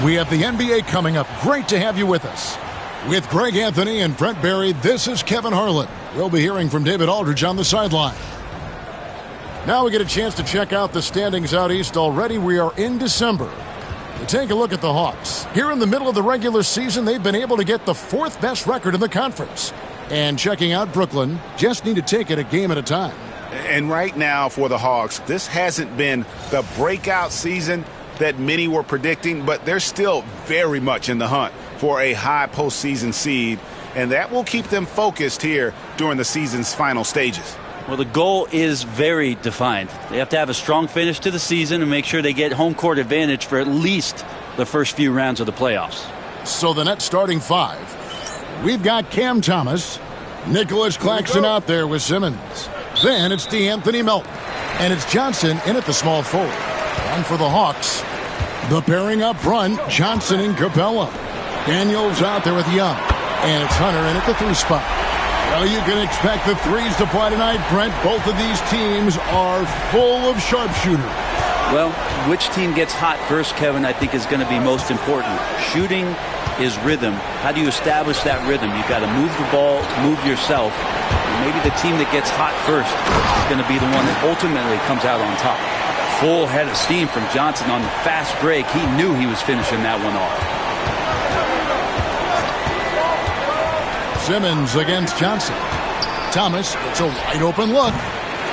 We have the NBA coming up. Great to have you with us. With Greg Anthony and Brent Barry, this is Kevin Harlan. We'll be hearing from David Aldridge on the sideline. Now we get a chance to check out the standings out east. Already we are in December. We take a look at the Hawks. Here in the middle of the regular season, they've been able to get the 4th best record in the conference. And checking out Brooklyn, just need to take it a game at a time. And right now for the Hawks, this hasn't been the breakout season that many were predicting, but they're still very much in the hunt for a high postseason seed, and that will keep them focused here during the season's final stages. Well, the goal is very defined. They have to have a strong finish to the season and make sure they get home court advantage for at least the first few rounds of the playoffs. So the net starting 5. We've got Cam Thomas, Nicholas Claxton out there with Simmons. Then it's DeAnthony Melton, and it's Johnson in at the small forward. And for the Hawks, the pairing up front, Johnson and Capella. Daniels out there with Young, and it's Hunter in at the 3 spot. Well, you can expect the threes to fly tonight, Brent. Both of these teams are full of sharpshooters. Well, which team gets hot first, Kevin, I think is going to be most important. Shooting is rhythm. How do you establish that rhythm? You've got to move the ball, move yourself. And maybe the team that gets hot first is going to be the one that ultimately comes out on top. Full head of steam from Johnson on the fast break. He knew he was finishing that one off. Simmons against Johnson. Thomas, it's a wide open look.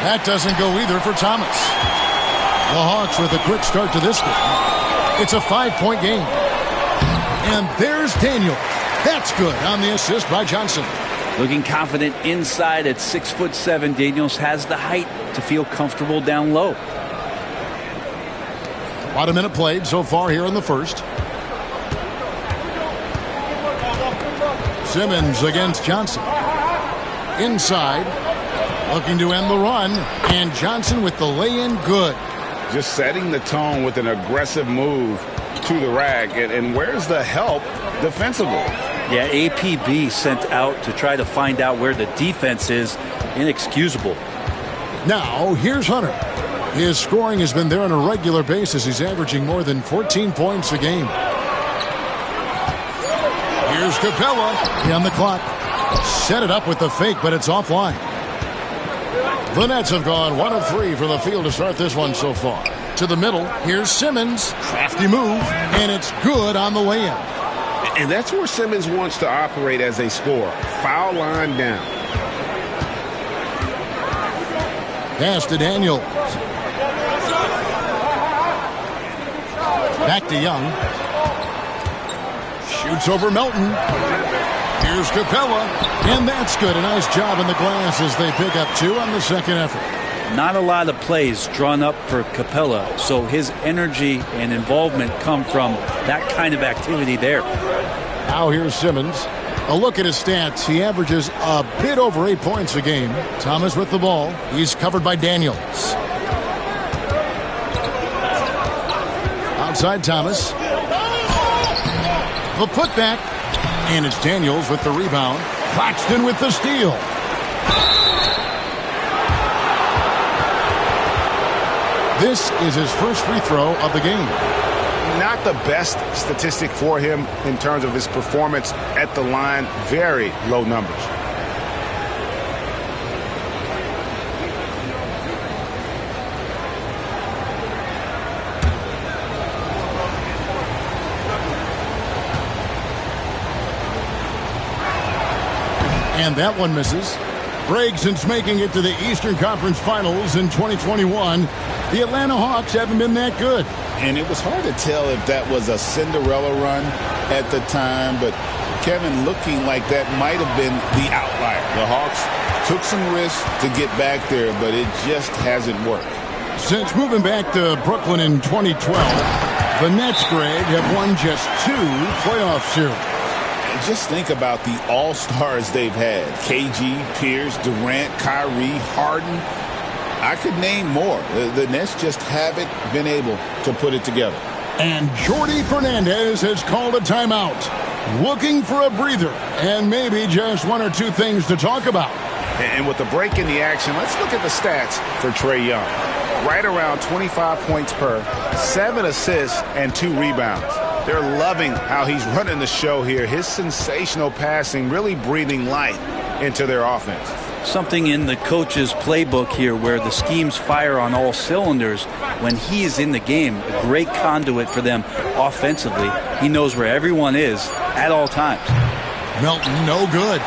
That doesn't go either for Thomas. The Hawks with a quick start to this game. It's a 5-point game. And there's Daniel. That's good on the assist by Johnson. Looking confident inside at 6'7", Daniels has the height to feel comfortable down low. About a minute played so far here in the first. Simmons against Johnson. Inside, looking to end the run, and Johnson with the lay-in good. Just setting the tone with an aggressive move to the rack, and where's the help defensively? Yeah, APB sent out to try to find out where the defense is. Inexcusable. Now, here's Hunter. His scoring has been there on a regular basis. He's averaging more than 14 points a game. Here's Capella on the clock. Set it up with the fake, but it's offline. The Nets have gone 1 of 3 from the field to start this one so far. To the middle, here's Simmons. Crafty move, and it's good on the lay-in. And that's where Simmons wants to operate as a scorer. Foul line down. Pass to Daniels. Back to Young. Shoots over Melton. Here's Capella. And that's good. A nice job in the glass as they pick up 2 on the second effort. Not a lot of plays drawn up for Capella, so his energy and involvement come from that kind of activity there. Now here's Simmons. A look at his stats. He averages a bit over 8 points a game. Thomas with the ball. He's covered by Daniels. Outside Thomas. The putback. And it's Daniels with the rebound. Claxton with the steal. This is his first free throw of the game. Not the best statistic for him in terms of his performance at the line. Very low numbers. And that one misses. Greg, since making it to the Eastern Conference Finals in 2021, the Atlanta Hawks haven't been that good. And it was hard to tell if that was a Cinderella run at the time, but Kevin, looking like that might have been the outlier. The Hawks took some risks to get back there, but it just hasn't worked. Since moving back to Brooklyn in 2012, the Nets, Greg, have won just 2 playoff series. Just think about the all-stars they've had. KG, Pierce, Durant, Kyrie, Harden. I could name more. The Nets just haven't been able to put it together. And Jordi Fernandez has called a timeout. Looking for a breather and maybe just 1 or 2 things to talk about. And with the break in the action, let's look at the stats for Trae Young. Right around 25 points per, 7 assists, and 2 rebounds. They're loving how he's running the show here. His sensational passing really breathing life into their offense. Something in the coach's playbook here where the schemes fire on all cylinders. When he is in the game, a great conduit for them offensively. He knows where everyone is at all times. Melton, no good.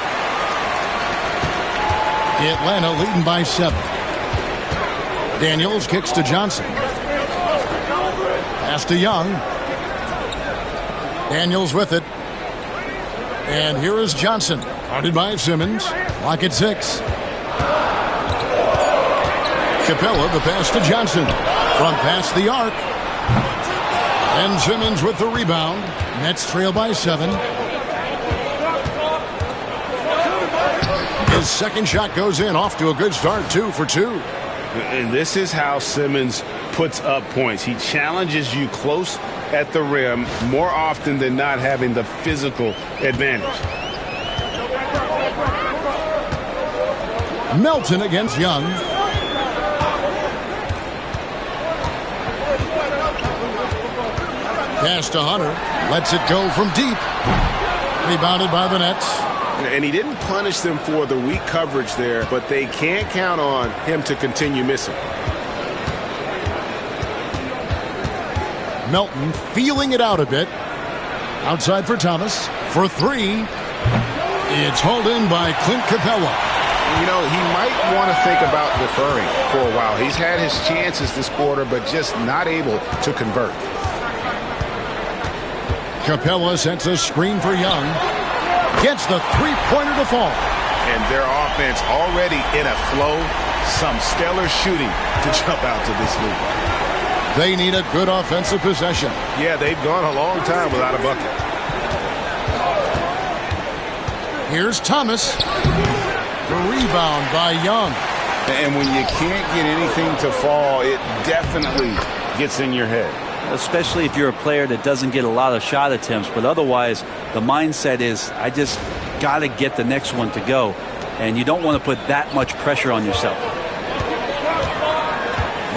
Atlanta leading by 7. Daniels kicks to Johnson. Pass to Young. Daniels with it. And here is Johnson. Guarded by Simmons. Clock at 6. Capella, the pass to Johnson. From past the arc. And Simmons with the rebound. Nets trail by 7. His second shot goes in. Off to a good start. 2 for 2. And this is how Simmons puts up points. He challenges you close at the rim more often than not, having the physical advantage. Melton against Young. Pass to Hunter. Lets it go from deep. Rebounded by the Nets. And he didn't punish them for the weak coverage there, but they can't count on him to continue missing. Melton feeling it out a bit. Outside for Thomas. For 3. It's hauled in by Clint Capella. You know, he might want to think about deferring for a while. He's had his chances this quarter, but just not able to convert. Capella sets a screen for Young. Gets the three-pointer to fall. And their offense already in a flow. Some stellar shooting to jump out to this lead. They need a good offensive possession. Yeah, they've gone a long time without a bucket. Here's Thomas. The rebound by Young. And when you can't get anything to fall, it definitely gets in your head. Especially if you're a player that doesn't get a lot of shot attempts. But otherwise, the mindset is, I just got to get the next one to go. And you don't want to put that much pressure on yourself.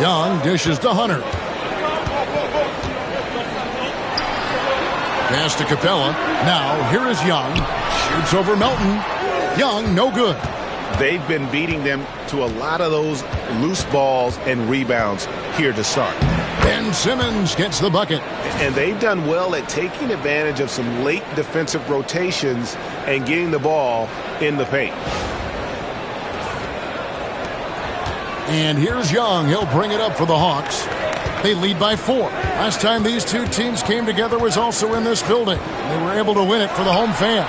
Young dishes to Hunter. Pass to Capella. Now, here is Young. Shoots over Melton. Young, no good. They've been beating them to a lot of those loose balls and rebounds here to start. Ben Simmons gets the bucket. And they've done well at taking advantage of some late defensive rotations and getting the ball in the paint. And here's Young. He'll bring it up for the Hawks. They lead by 4. Last time these two teams came together was also in this building. They were able to win it for the home fans.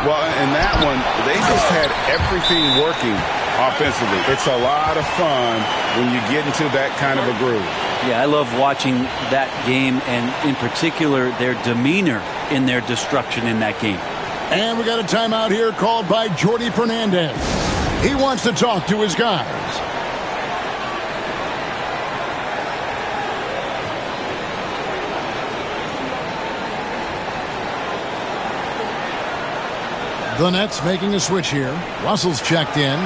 Well, in that one, they just had everything working offensively. It's a lot of fun when you get into that kind of a groove. Yeah, I love watching that game, and in particular, their demeanor in their destruction in that game. And we got a timeout here called by Jordi Fernandez. He wants to talk to his guys. The Nets making a switch here. Russell's checked in.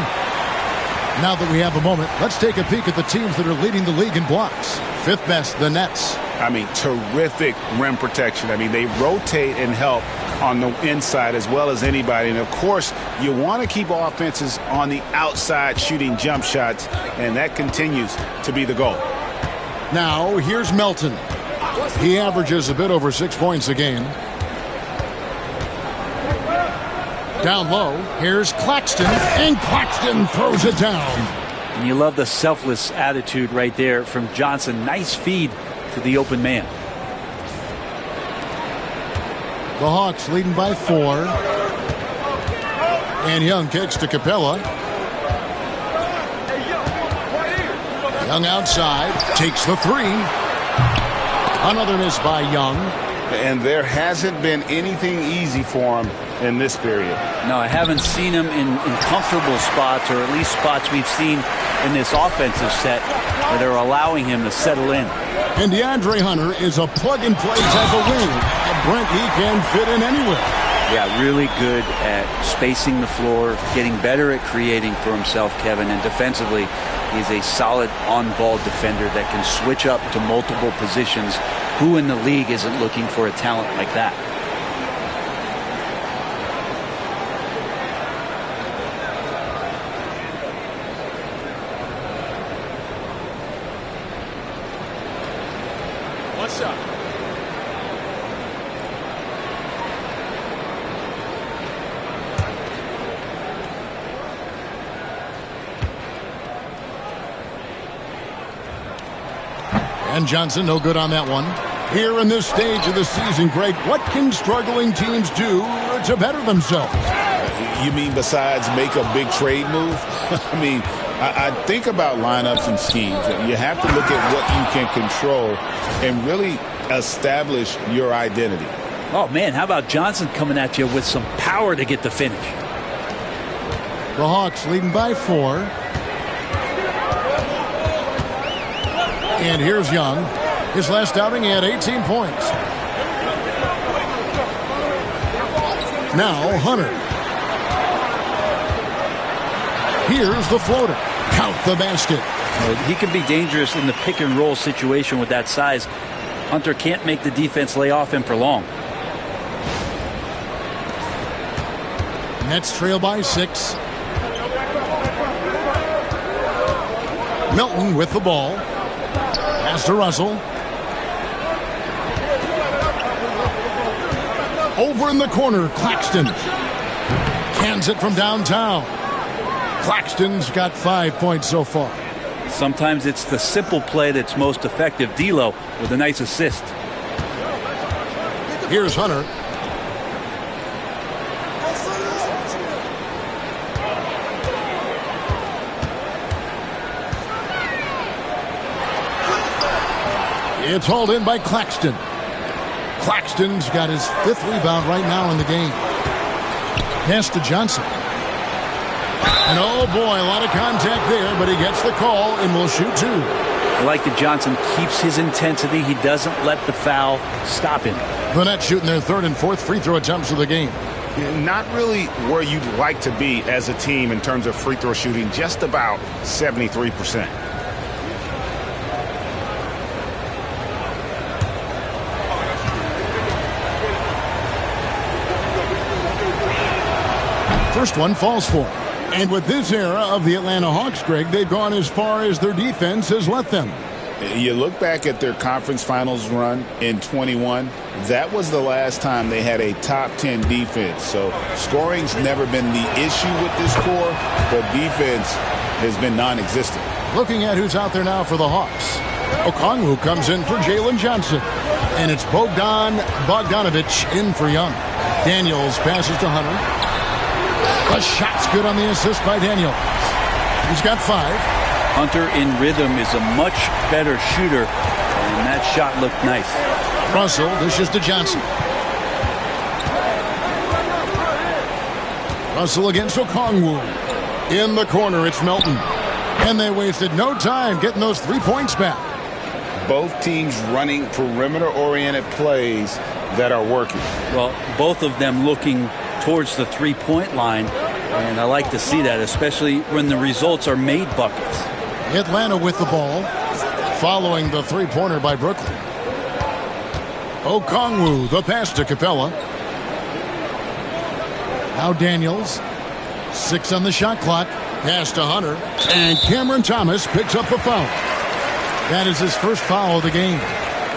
Now that we have a moment, let's take a peek at the teams that are leading the league in blocks. 5th best, the Nets. I mean, terrific rim protection. I mean, they rotate and help on the inside as well as anybody. And, of course, you want to keep offenses on the outside shooting jump shots, and that continues to be the goal. Now, here's Melton. He averages a bit over 6 points a game. Down low, here's Claxton, and Claxton throws it down. And you love the selfless attitude right there from Johnson. Nice feed to the open man. The Hawks leading by 4. And Young kicks to Capella. Young outside, takes the 3. Another miss by Young. And there hasn't been anything easy for him in this period. No, I haven't seen him in comfortable spots, or at least spots we've seen in this offensive set where they're allowing him to settle in. And DeAndre Hunter is a plug-and-play type of wing. Brent, he can fit in anywhere. Yeah, really good at spacing the floor, getting better at creating for himself, Kevin. And defensively, he's a solid on-ball defender that can switch up to multiple positions. Who in the league isn't looking for a talent like that? What's up? And Johnson, no good on that one. Here in this stage of the season, Greg, what can struggling teams do to better themselves? You mean besides make a big trade move? I mean, I think about lineups and schemes. You have to look at what you can control and really establish your identity. Oh, man, how about Johnson coming at you with some power to get the finish? The Hawks leading by 4. And here's Young. His last outing, he had 18 points. Now Hunter. Here's the floater. Count the basket. He can be dangerous in the pick and roll situation with that size. Hunter can't make the defense lay off him for long. Nets trail by 6. Melton with the ball. Pass to Russell. Over in the corner, Claxton. Cans it from downtown. Claxton's got 5 points so far. Sometimes it's the simple play that's most effective. D'Lo with a nice assist. Here's Hunter. It's hauled in by Claxton. Claxton's got his 5th rebound right now in the game. Pass to Johnson. And oh boy, a lot of contact there, but he gets the call and will shoot 2. I like that Johnson keeps his intensity. He doesn't let the foul stop him. The Nets shooting their 3rd and 4th free throw attempts of the game. Not really where you'd like to be as a team in terms of free throw shooting, just about 73%. First one falls for him. And with this era of the Atlanta Hawks, Greg, they've gone as far as their defense has let them. You look back at their conference finals run in 21, that was the last time they had a top 10 defense. So scoring's never been the issue with this core, but defense has been non-existent. Looking at who's out there now for the Hawks. Okongwu comes in for Jalen Johnson. And it's Bogdanovich in for Young. Daniels passes to Hunter. The shot's good on the assist by Daniels. He's got 5. Hunter in rhythm is a much better shooter, and that shot looked nice. Russell dishes to Johnson. Russell against Okongwu. In the corner, it's Melton. And they wasted no time getting those 3 points back. Both teams running perimeter-oriented plays that are working. Well, both of them looking towards the three-point line, and I like to see that, especially when the results are made buckets. Atlanta with the ball, following the three-pointer by Brooklyn. Okongwu, the pass to Capella. Now Daniels. 6 on the shot clock. Pass to Hunter. And Cameron Thomas picks up the foul. That is his first foul of the game.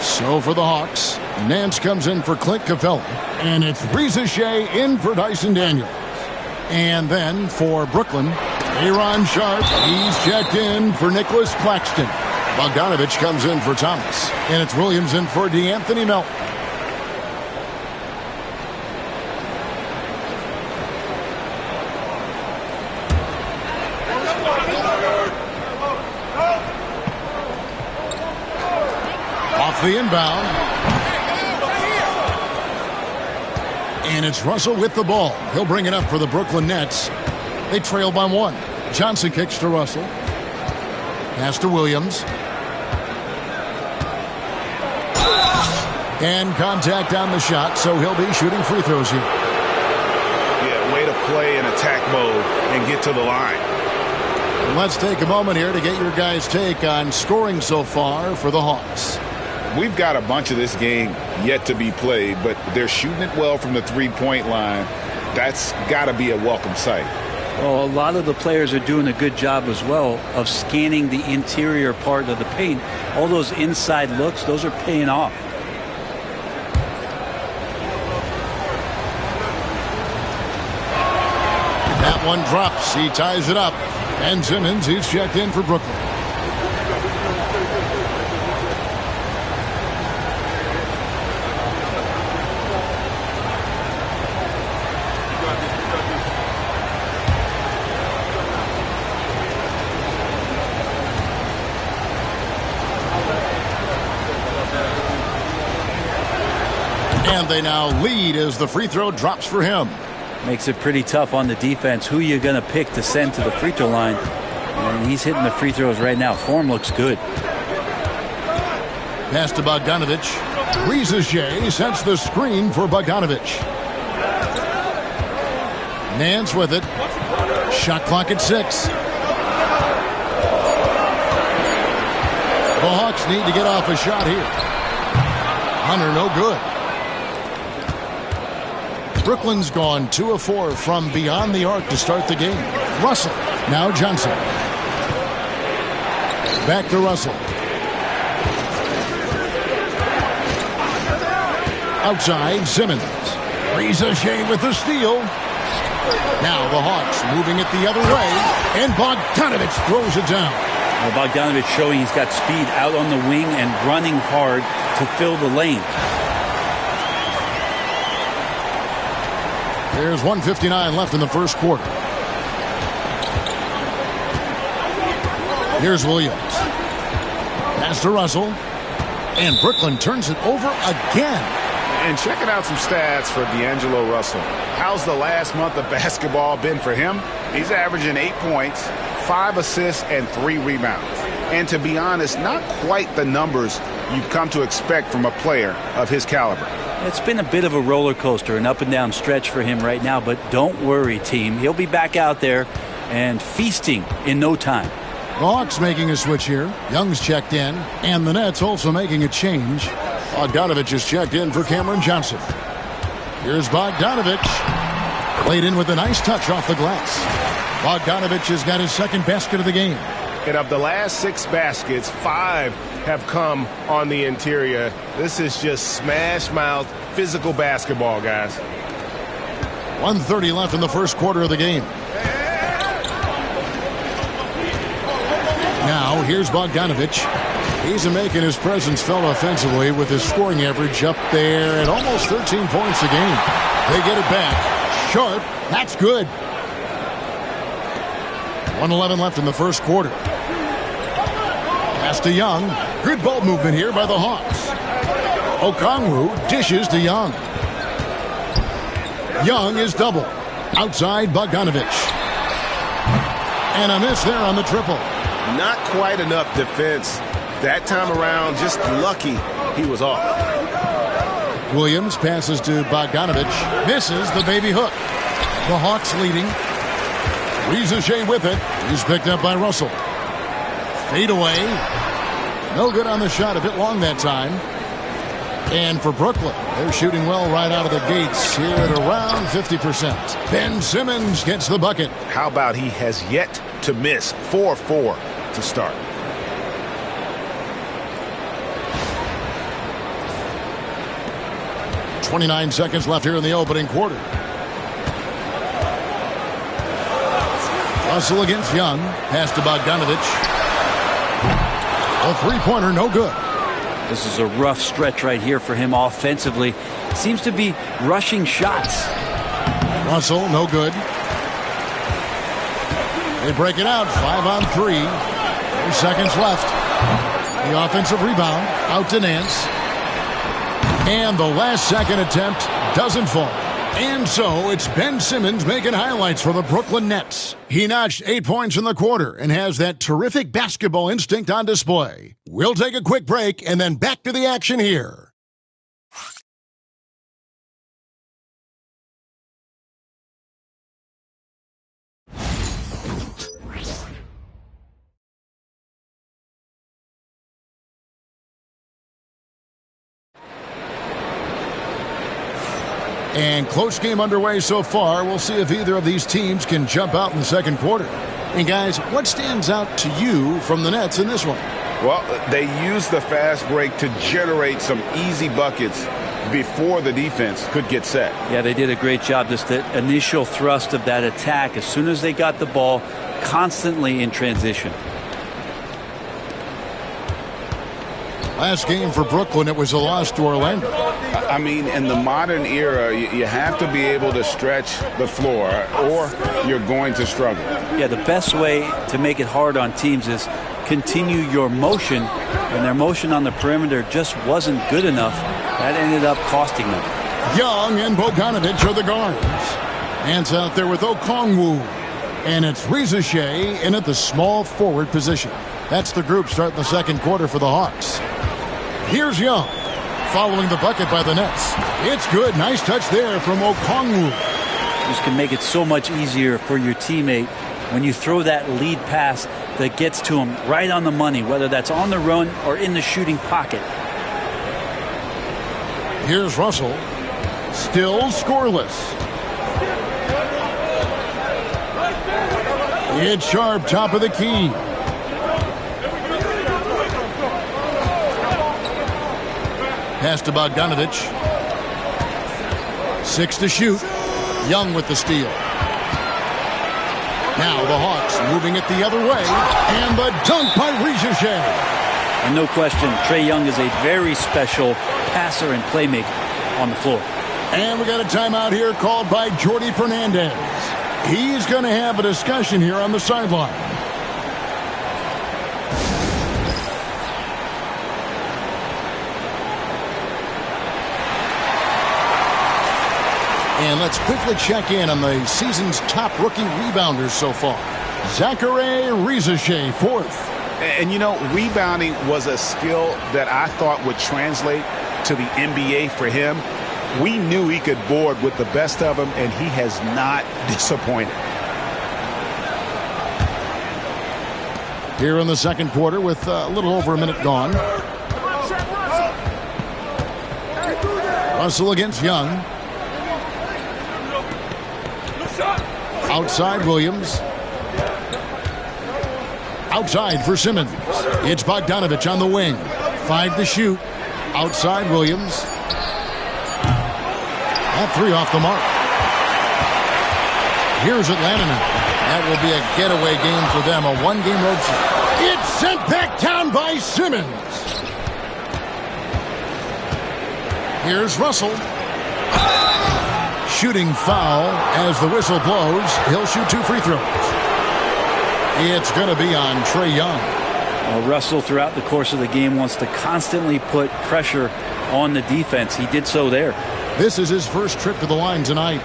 So for the Hawks, Nance comes in for Clint Capella. And it's Reza Shea in for Dyson Daniels. And then for Brooklyn, Aaron Sharp, he's checked in for Nicholas Claxton. Bogdanovich comes in for Thomas. And it's Williams in for DeAnthony Melton. Off the inbound. And it's Russell with the ball. He'll bring it up for the Brooklyn Nets. They trail by 1. Johnson kicks to Russell. Pass to Williams. And contact on the shot, so he'll be shooting free throws here. way to play in attack mode and get to the line. And let's take a moment here to get your guys' take on scoring so far for the Hawks. We've got a bunch of this game yet to be played, but they're shooting it well from the three-point line. That's got to be a welcome sight. Well, a lot of the players are doing a good job as well of scanning the interior part of the paint. All those inside looks, those are paying off. That one drops. He ties it up. Ben Simmons, he's checked in for Brooklyn. And they now lead as the free throw drops for him. Makes it pretty tough on the defense. Who are you going to pick to send to the free throw line? And he's hitting the free throws right now. Form looks good. Pass to Bogdanovic. Riza Shea sets the screen for Bogdanovic. Nance with it. Shot clock at 6. The Hawks need to get off a shot here. Hunter, no good. Brooklyn's gone 2 of 4 from beyond the arc to start the game. Russell, now Johnson. Back to Russell. Outside, Simmons. Riza Shea with the steal. Now the Hawks moving it the other way, and Bogdanovic throws it down. Well, Bogdanovic showing he's got speed out on the wing and running hard to fill the lane. There's 1:59 left in the first quarter. Here's Williams. Pass to Russell. And Brooklyn turns it over again. And checking out some stats for D'Angelo Russell. How's the last month of basketball been for him? He's averaging 8 points, 5 assists, and 3 rebounds. And to be honest, not quite the numbers you've come to expect from a player of his caliber. It's been a bit of a roller coaster, an up and down stretch for him right now, but don't worry, team. He'll be back out there and feasting in no time. The Hawks making a switch here. Young's checked in, and the Nets also making a change. Bogdanovic is checked in for Cameron Johnson. Here's Bogdanovic. Played in with a nice touch off the glass. Bogdanovic has got his second basket of the game. And of the last 6 baskets, 5 have come on the interior. This is just smash-mouth, physical basketball, guys. 1:30 left in the first quarter of the game. Now, here's Bogdanovic. He's making his presence felt offensively with his scoring average up there at almost 13 points a game. They get it back. Sharp. That's good. 1:11 left in the first quarter. Pass to Young. Good ball movement here by the Hawks. Okongwu dishes to Young. Young is double. Outside Bogdanovic. And a miss there on the triple. Not quite enough defense. That time around, just lucky he was off. Williams passes to Bogdanovic. Misses the baby hook. The Hawks leading. Riza Shea with it. He's picked up by Russell. Fade away. No good on the shot. A bit long that time. And for Brooklyn, they're shooting well right out of the gates here at around 50%. Ben Simmons gets the bucket. How about he has yet to miss 4-4 to start. .29 seconds left here in the opening quarter. Russell against Young. Pass to Bogdanovic. A three-pointer, no good. This is a rough stretch right here for him offensively. Seems to be rushing shots. Russell, no good. They break it out, 5-on-3. 3 seconds left. The offensive rebound, out to Nance. And the last second attempt doesn't fall. And so it's Ben Simmons making highlights for the Brooklyn Nets. He notched 8 points in the quarter and has that terrific basketball instinct on display. We'll take a quick break and then back to the action here. And close game underway so far. We'll see if either of these teams can jump out in the second quarter. And guys, what stands out to you from the Nets in this one? Well, they used the fast break to generate some easy buckets before the defense could get set. Yeah, they did a great job. Just the initial thrust of that attack, as soon as they got the ball, constantly in transition. Last game for Brooklyn, it was a loss to Orlando. I mean, in the modern era, you have to be able to stretch the floor or you're going to struggle. Yeah, the best way to make it hard on teams is continue your motion, and their motion on the perimeter just wasn't good enough. That ended up costing them. Young and Bogdanovic are the guards. Hands out there with Okongwu. And it's Reza Shea in at the small forward position. That's the group starting the second quarter for the Hawks. Here's Young, following the bucket by the Nets. It's good. Nice touch there from Okongwu. This can make it so much easier for your teammate when you throw that lead pass that gets to him right on the money, whether that's on the run or in the shooting pocket. Here's Russell, still scoreless. It's Sharp, top of the key. Pass to Bogdanovic. 6 to shoot. Young with the steal. Now the Hawks moving it the other way. And the dunk by Reza Shea. And no question, Trae Young is a very special passer and playmaker on the floor. And we got a timeout here called by Jordi Fernandez. He's going to have a discussion here on the sideline. And let's quickly check in on the season's top rookie rebounders so far. Zachary Reza Shea, fourth. And, you know, rebounding was a skill that I thought would translate to the NBA for him. We knew he could board with the best of them, and he has not disappointed. Here in the second quarter with a little over a minute gone. Russell against Young. Outside Williams. Outside for Simmons. It's Bogdanovic on the wing. 5 to shoot. Outside Williams. That 3 off the mark. Here's Atlanta now. That will be a getaway game for them. A one-game road series. It's sent back down by Simmons. Here's Russell. Shooting foul as the whistle blows. He'll shoot 2 free throws. It's going to be on Trae Young. Russell, throughout the course of the game, wants to constantly put pressure on the defense. He did so there. This is his first trip to the line tonight.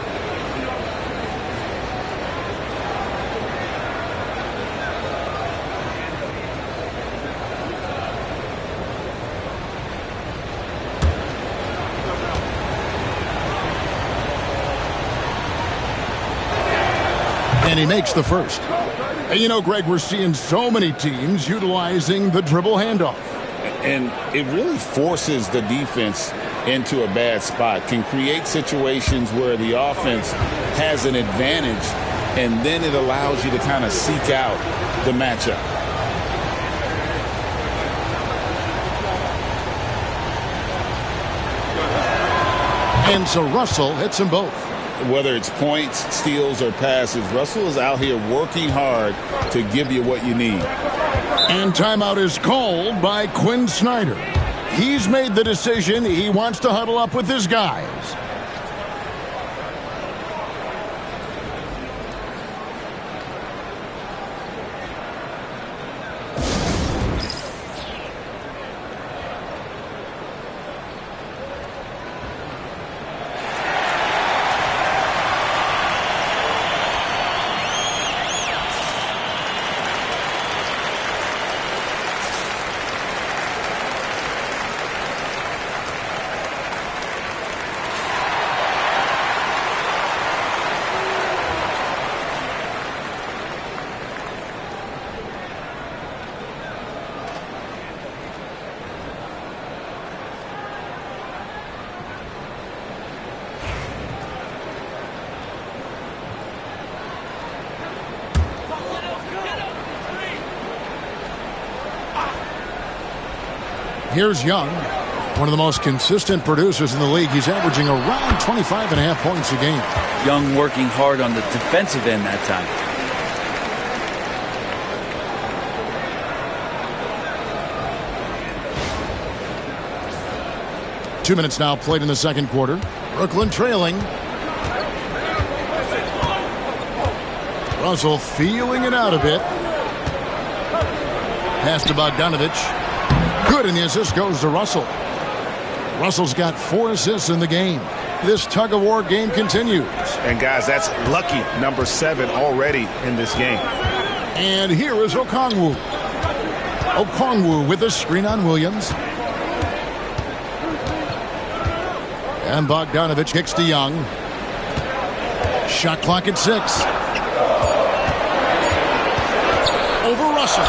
And he makes the first. And you know, Greg, we're seeing so many teams utilizing the dribble handoff. And it really forces the defense into a bad spot, can create situations where the offense has an advantage, and then it allows you to kind of seek out the matchup. And so Russell hits them both. Whether it's points, steals, or passes, Russell is out here working hard to give you what you need. And timeout is called by Quinn Snyder. He's made the decision. He wants to huddle up with his guys. Here's Young, one of the most consistent producers in the league. He's averaging around 25.5 points a game. Young working hard on the defensive end that time. Two minutes now played in the second quarter. Brooklyn trailing. Russell feeling it out a bit. Pass to Bogdanovich. Good, and the assist goes to Russell. Russell's got 4 assists in the game. This tug-of-war game continues. And, guys, that's lucky number 7 already in this game. And here is Okongwu. Okongwu with a screen on Williams. And Bogdanovich kicks to Young. Shot clock at 6. Over Russell.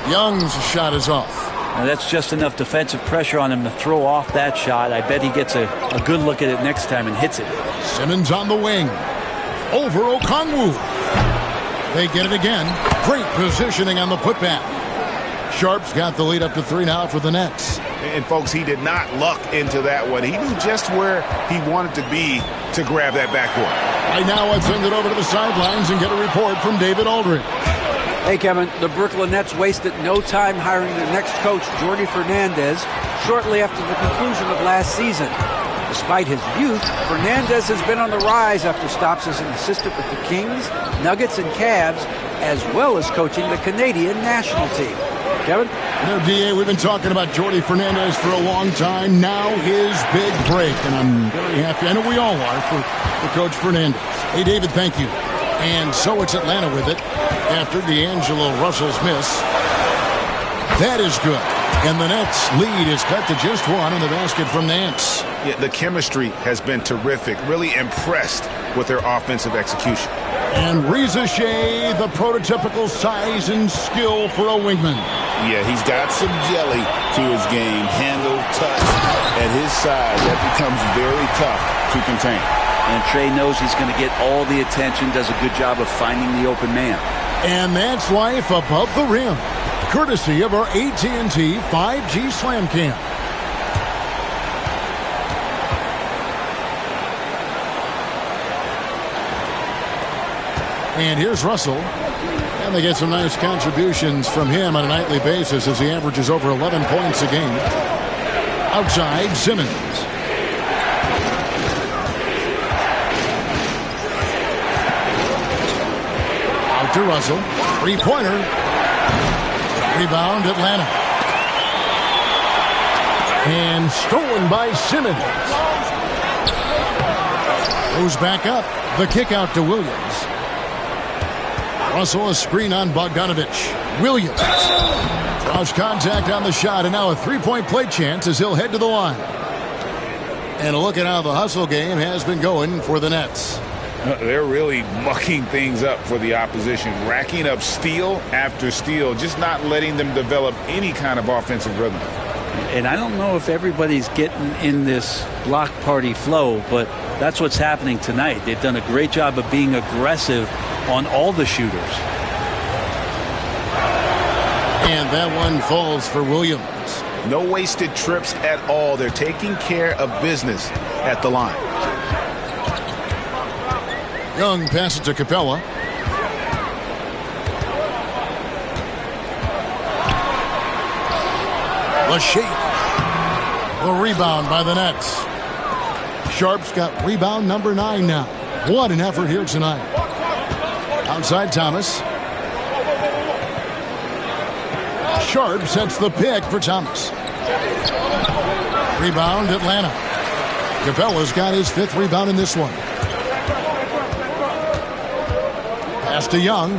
Young's shot is off. Now that's just enough defensive pressure on him to throw off that shot. I bet he gets a good look at it next time and hits it. Simmons on the wing. Over Okongwu. They get it again. Great positioning on the putback. Sharp's got the lead up to 3 now for the Nets. And, folks, he did not luck into that one. He knew just where he wanted to be to grab that backboard. Right now, let's send it over to the sidelines and get a report from David Aldridge. Hey, Kevin, the Brooklyn Nets wasted no time hiring their next coach, Jordi Fernandez, shortly after the conclusion of last season. Despite his youth, Fernandez has been on the rise after stops as an assistant with the Kings, Nuggets, and Cavs, as well as coaching the Canadian national team. Kevin? You know, D.A., we've been talking about Jordi Fernandez for a long time. Now his big break, and I'm very happy. I know we all are for Coach Fernandez. Hey, David, thank you. And so it's Atlanta with it after D'Angelo Russell's miss. That is good. And the Nets' lead is cut to just 1 in the basket from Nance. Yeah, the chemistry has been terrific. Really impressed with their offensive execution. And Reza Shea, the prototypical size and skill for a wingman. Yeah, he's got some jelly to his game. Handle, touch. At his size, that becomes very tough to contain. And Trey knows he's going to get all the attention, does a good job of finding the open man. And that's life above the rim, courtesy of our AT&T 5G Slam Cam. And here's Russell. And they get some nice contributions from him on a nightly basis as he averages over 11 points a game. Outside, Simmons. Out to Russell. Three-pointer. Rebound, Atlanta. And stolen by Simmons. Goes back up. The kick out to Williams. Russell a screen on Bogdanovich. Williams draws contact on the shot, and now a three-point play chance as he'll head to the line. And a look at how the hustle game has been going for the Nets. They're really mucking things up for the opposition, racking up steal after steal, just not letting them develop any kind of offensive rhythm. And I don't know if everybody's getting in this block party flow, but that's what's happening tonight. They've done a great job of being aggressive on all the shooters. And that one falls for Williams. No wasted trips at all. They're taking care of business at the line. Young passes to Capella. The shake. The rebound by the Nets. Sharp's got rebound number 9 now. What an effort here tonight. Outside Thomas. Sharp sets the pick for Thomas. Rebound Atlanta. Capella's got his 5th rebound in this one. Pass to Young.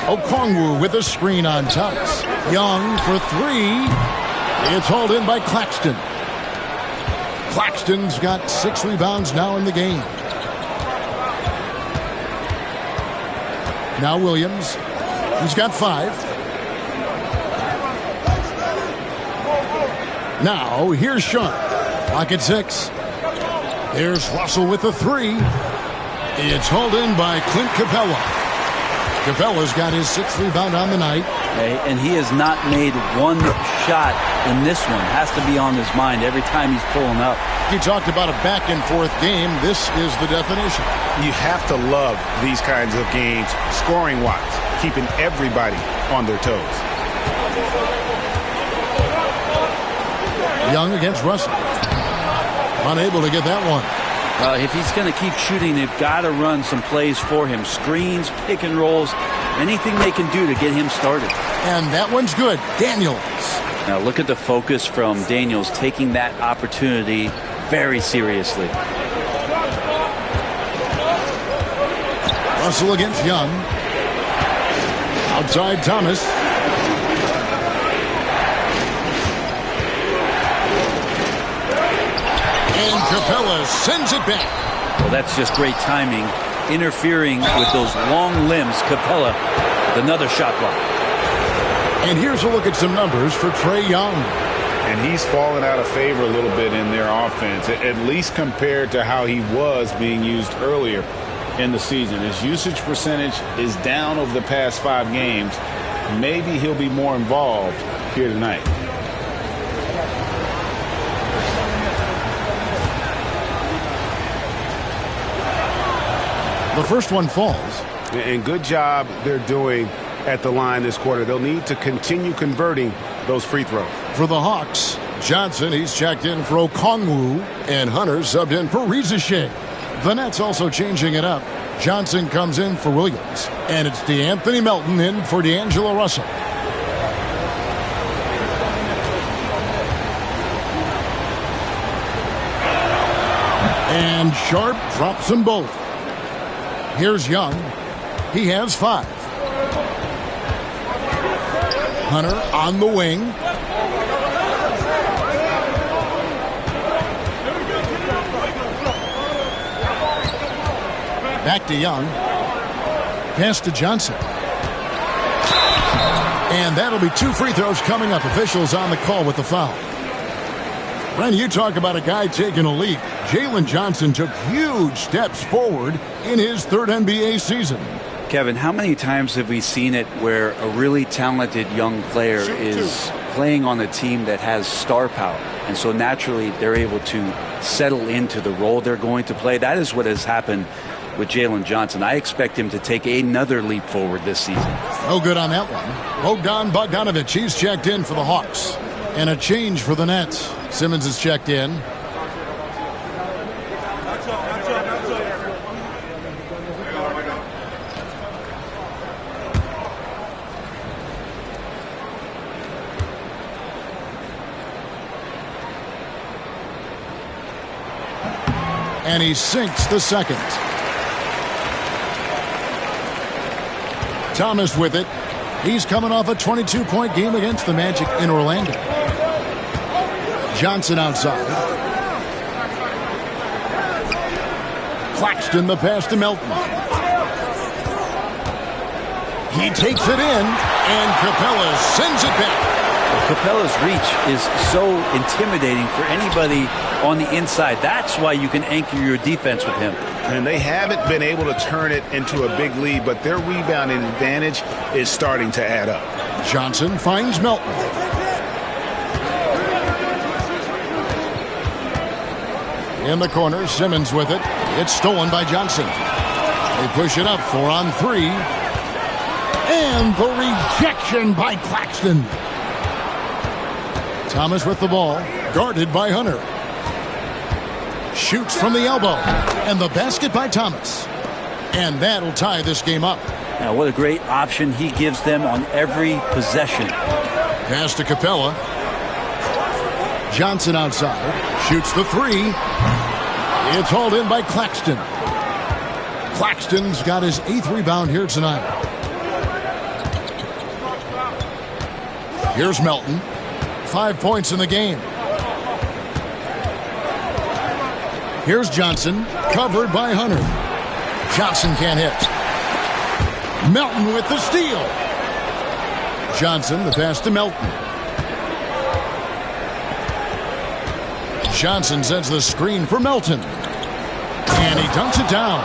Okongwu with a screen on Thomas. Young for 3. It's hauled in by Claxton. Claxton's got 6 rebounds now in the game. Now Williams. He's got 5. Now here's Sharp. Clock at 6. There's Russell with the 3. It's hauled in by Clint Capella. Capella's got his 6th rebound on the night. And he has not made one shot in this one. Has to be on his mind every time he's pulling up. You talked about a back-and-forth game. This is the definition. You have to love these kinds of games, scoring-wise, keeping everybody on their toes. Young against Russell. Unable to get that one. If he's going to keep shooting, they've got to run some plays for him. Screens, pick and rolls, anything they can do to get him started. And that one's good. Daniels. Now look at the focus from Daniels, taking that opportunity very seriously. Russell against Young. Outside Thomas. And Capella sends it back. Well, that's just great timing. Interfering with those long limbs. Capella with another shot block. And here's a look at some numbers for Trae Young. And he's fallen out of favor a little bit in their offense, at least compared to how he was being used earlier in the season. His usage percentage is down over the past 5 games. Maybe he'll be more involved here tonight. The first one falls. And good job they're doing at the line this quarter. They'll need to continue converting those free throws. For the Hawks, Johnson, he's checked in for Okongwu, and Hunter subbed in for Rizachet. The Nets also changing it up. Johnson comes in for Williams, and it's DeAnthony Melton in for D'Angelo Russell. And Sharp drops them both. Here's Young. He has 5. Hunter on the wing. Back to Young. Pass to Johnson. And that'll be 2 free throws coming up. Officials on the call with the foul. Ren, you talk about a guy taking a leap. Jalen Johnson took huge steps forward in his 3rd NBA season. Kevin, how many times have we seen it where a really talented young player is playing on a team that has star power? And so naturally they're able to settle into the role they're going to play. That is what has happened with Jalen Johnson. I expect him to take another leap forward this season. No good on that one. Bogdan Bogdanovic, he's checked in for the Hawks. And a change for the Nets. Simmons is checked in. And he sinks the second. Thomas with it. He's coming off a 22-point game against the Magic in Orlando. Johnson outside. Claxton the pass to Melton. He takes it in, and Capella sends it back. Capella's reach is so intimidating for anybody on the inside. That's why you can anchor your defense with him. And they haven't been able to turn it into a big lead, but their rebounding advantage is starting to add up. Johnson finds Melton. In the corner, Simmons with it. It's stolen by Johnson. They push it up 4 on 3. And the rejection by Claxton. Thomas with the ball, guarded by Hunter. Shoots from the elbow, and the basket by Thomas. And that'll tie this game up. Now, what a great option he gives them on every possession. Pass to Capella. Johnson outside, shoots the 3. It's hauled in by Claxton. Claxton's got his 8th rebound here tonight. Here's Melton. 5 points in the game. Here's Johnson, covered by Hunter. Johnson can't hit. Melton with the steal. Johnson, the pass to Melton. Johnson sends the screen for Melton. And he dunks it down.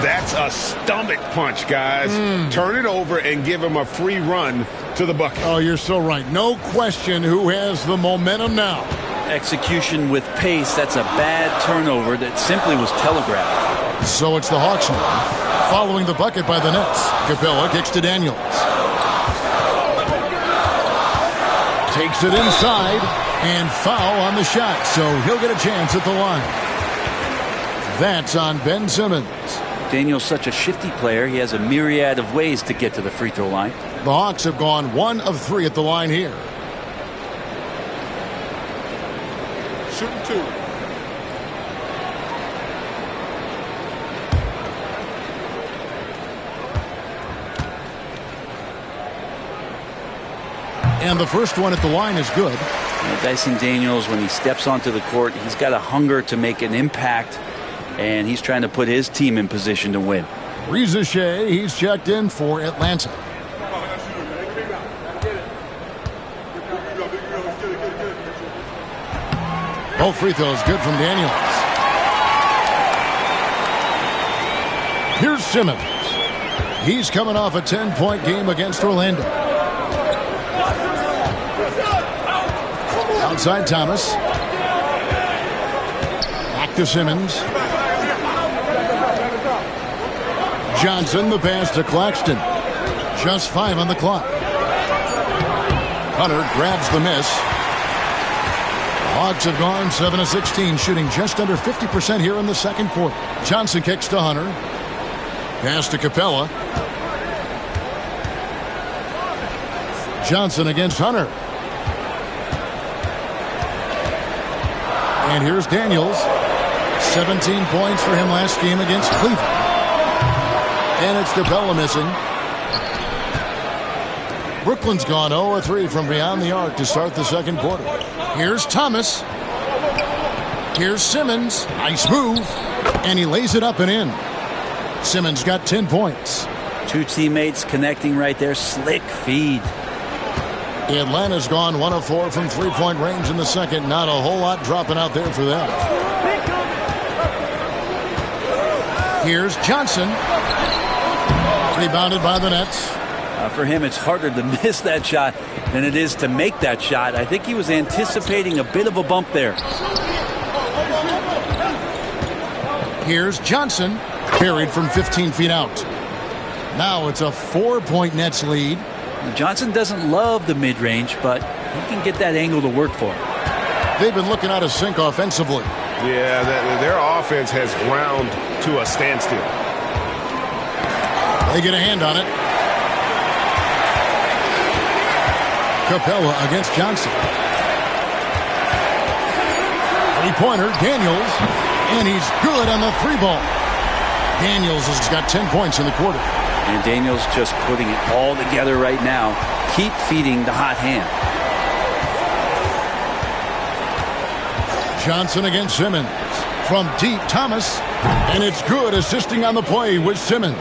That's a stomach punch, guys. Turn it over and give him a free run to the bucket. Oh, you're so right. No question who has the momentum now. Execution with pace. That's a bad turnover that simply was telegraphed. So it's the Hawks now, following the bucket by the Nets. Capella kicks to Daniels. Takes it inside, and foul on the shot, so he'll get a chance at the line. That's on Ben Simmons. Daniel's such a shifty player. He has a myriad of ways to get to the free throw line. The Hawks have gone 1 of 3 at the line here. Shooting 2. And the first one at the line is good. Dyson Daniels, when he steps onto the court, he's got a hunger to make an impact, and he's trying to put his team in position to win. Reza Shea, he's checked in for Atlanta. Both free throws good from Daniels. Here's Simmons. He's coming off a 10-point game against Orlando. Outside Thomas. Back to Simmons. Johnson, the pass to Claxton. Just 5 on the clock. Hunter grabs the miss. Hawks have gone 7 of 16, shooting just under 50% here in the second quarter. Johnson kicks to Hunter. Pass to Capella. Johnson against Hunter. And here's Daniels. 17 points for him last game against Cleveland. And it's Capella missing. Brooklyn's gone 0-3 from beyond the arc to start the second quarter. Here's Thomas. Here's Simmons. Nice move. And he lays it up and in. Simmons got 10 points. Two teammates connecting right there. Slick feed. Atlanta's gone 1 of 4 from three-point range in the second. Not a whole lot dropping out there for them. Here's Johnson. Rebounded by the Nets. For him, it's harder to miss that shot than it is to make that shot. I think he was anticipating a bit of a bump there. Here's Johnson. Carried from 15 feet out. Now it's a 4-point Nets lead. Johnson doesn't love the mid-range, but he can get that angle to work for him. They've been looking out of sync offensively. Yeah, their offense has ground to a standstill. They get a hand on it. Capella against Johnson. Three-pointer, Daniels. And he's good on the three ball. Daniels has got 10 points in the quarter. And Daniels just putting it all together right now. Keep feeding the hot hand. Johnson against Simmons. From deep, Thomas. And it's good, assisting on the play with Simmons.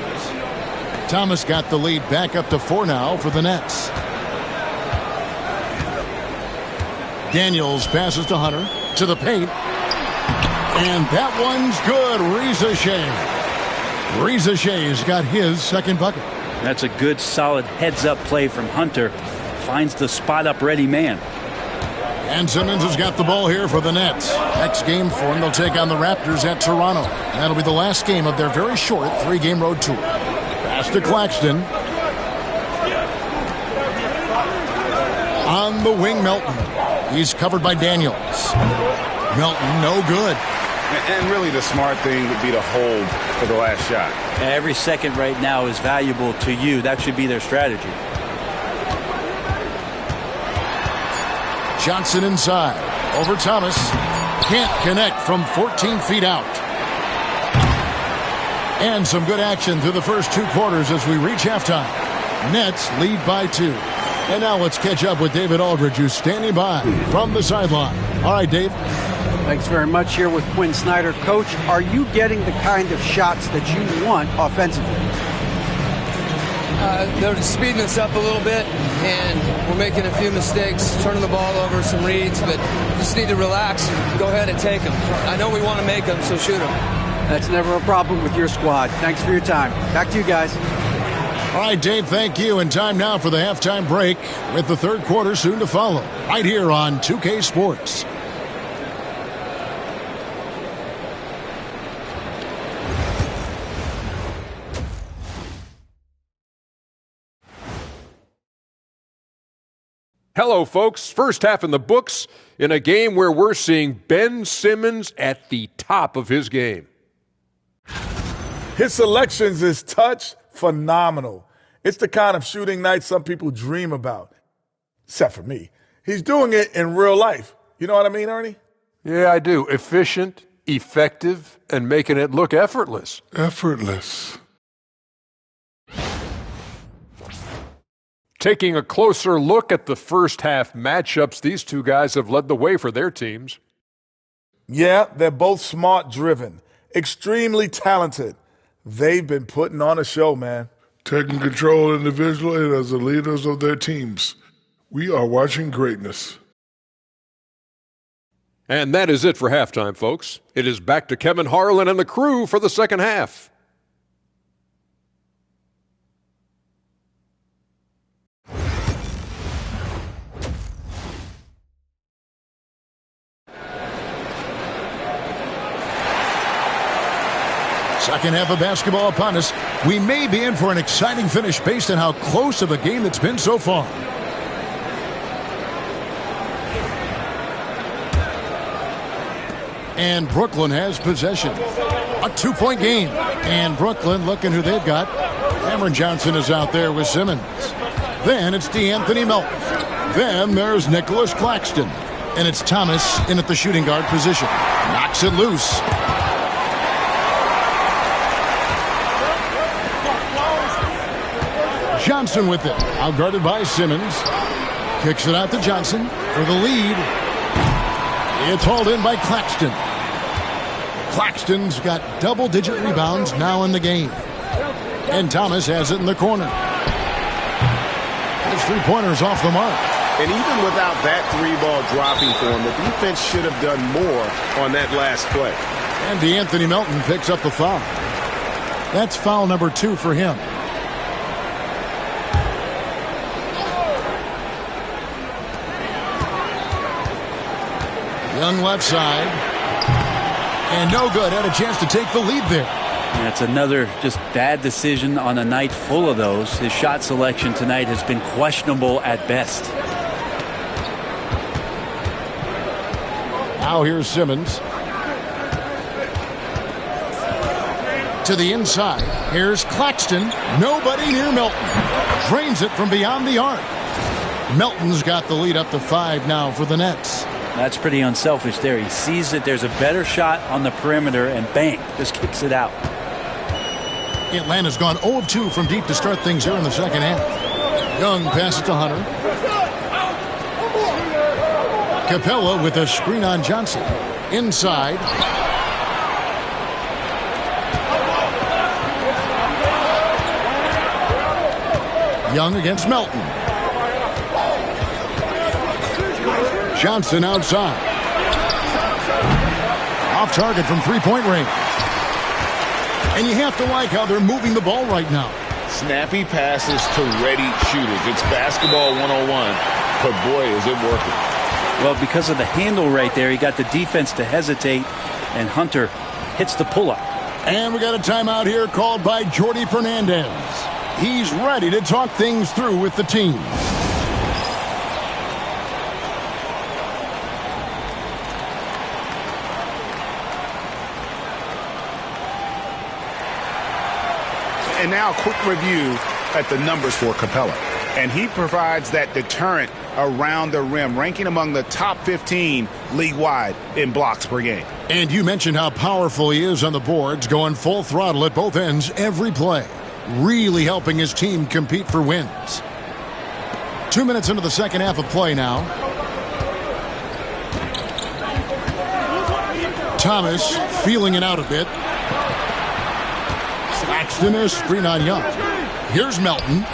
Thomas got the lead back up to 4 now for the Nets. Daniels passes to Hunter. To the paint. And that one's good. Reza Shea. Reza Shea's got his second bucket. That's a good, solid heads-up play from Hunter. Finds the spot-up ready man. And Simmons has got the ball here for the Nets. Next game for them, they'll take on the Raptors at Toronto. That'll be the last game of their very short 3-game road tour. Pass to Claxton. On the wing, Melton. He's covered by Daniels. Melton, no good. And really the smart thing would be to hold for the last shot. Every second right now is valuable to you. That should be their strategy. Johnson inside. Over Thomas. Can't connect from 14 feet out. And some good action through the first 2 quarters as we reach halftime. Nets lead by 2. And now let's catch up with David Aldridge, who's standing by from the sideline. All right, Dave. Thanks very much. Here with Quinn Snyder. Coach, are you getting the kind of shots that you want offensively? They're speeding us up a little bit, and we're making a few mistakes, turning the ball over, some reads, but just need to relax and go ahead and take them. I know we want to make them, so shoot them. That's never a problem with your squad. Thanks for your time. Back to you guys. All right, Dave, thank you. And time now for the halftime break with the third quarter soon to follow. Right here on 2K Sports. Hello, folks. First half in the books in a game where we're seeing Ben Simmons at the top of his game. His selections is touch phenomenal. It's the kind of shooting night some people dream about, except for me. He's doing it in real life. You know what I mean, Ernie? Yeah, I do. Efficient, effective, and making it look effortless. Effortless. Taking a closer look at the first half matchups, these two guys have led the way for their teams. Yeah, they're both smart-driven, extremely talented. They've been putting on a show, man. Taking control individually as the leaders of their teams. We are watching greatness. And that is it for halftime, folks. It is back to Kevin Harlan and the crew for the second half. Second half of basketball upon us. We may be in for an exciting finish based on how close of a game it's been so far. And Brooklyn has possession. A two-point game. And Brooklyn looking who they've got. Cameron Johnson is out there with Simmons. Then it's DeAnthony Melton. Then there's Nicholas Claxton. And it's Thomas in at the shooting guard position. Knocks it loose. Johnson with it. Outguarded by Simmons. Kicks it out to Johnson for the lead. It's hauled in by Claxton. Claxton's got double-digit rebounds now in the game. And Thomas has it in the corner. His three-pointer's off the mark. And even without that three-ball dropping for him, the defense should have done more on that last play. And DeAnthony Melton picks up the foul. That's foul number 2 for him. Young left side. And no good. Had a chance to take the lead there. That's another just bad decision on a night full of those. His shot selection tonight has been questionable at best. Now here's Simmons. To the inside. Here's Claxton. Nobody near Melton. Drains it from beyond the arc. Melton's got the lead up to 5 now for the Nets. That's pretty unselfish there. He sees that there's a better shot on the perimeter and bang, just kicks it out. Atlanta's gone 0 of 2 from deep to start things here in the second half. Young passes to Hunter. Capella with a screen on Johnson. Inside. Young against Melton. Johnson outside. Off target from three-point range. And you have to like how they're moving the ball right now. Snappy passes to ready shooters. It's basketball 101, but boy, is it working. Well, because of the handle right there, he got the defense to hesitate, and Hunter hits the pull-up. And we got a timeout here called by Jordi Fernandez. He's ready to talk things through with the team. And now a quick review at the numbers for Capella. And he provides that deterrent around the rim, ranking among the top 15 league-wide in blocks per game. And you mentioned how powerful he is on the boards, going full throttle at both ends every play. Really helping his team compete for wins. 2 minutes into the second half of play now. Thomas feeling it out a bit. Claxton is screen on Young. Here's Melton.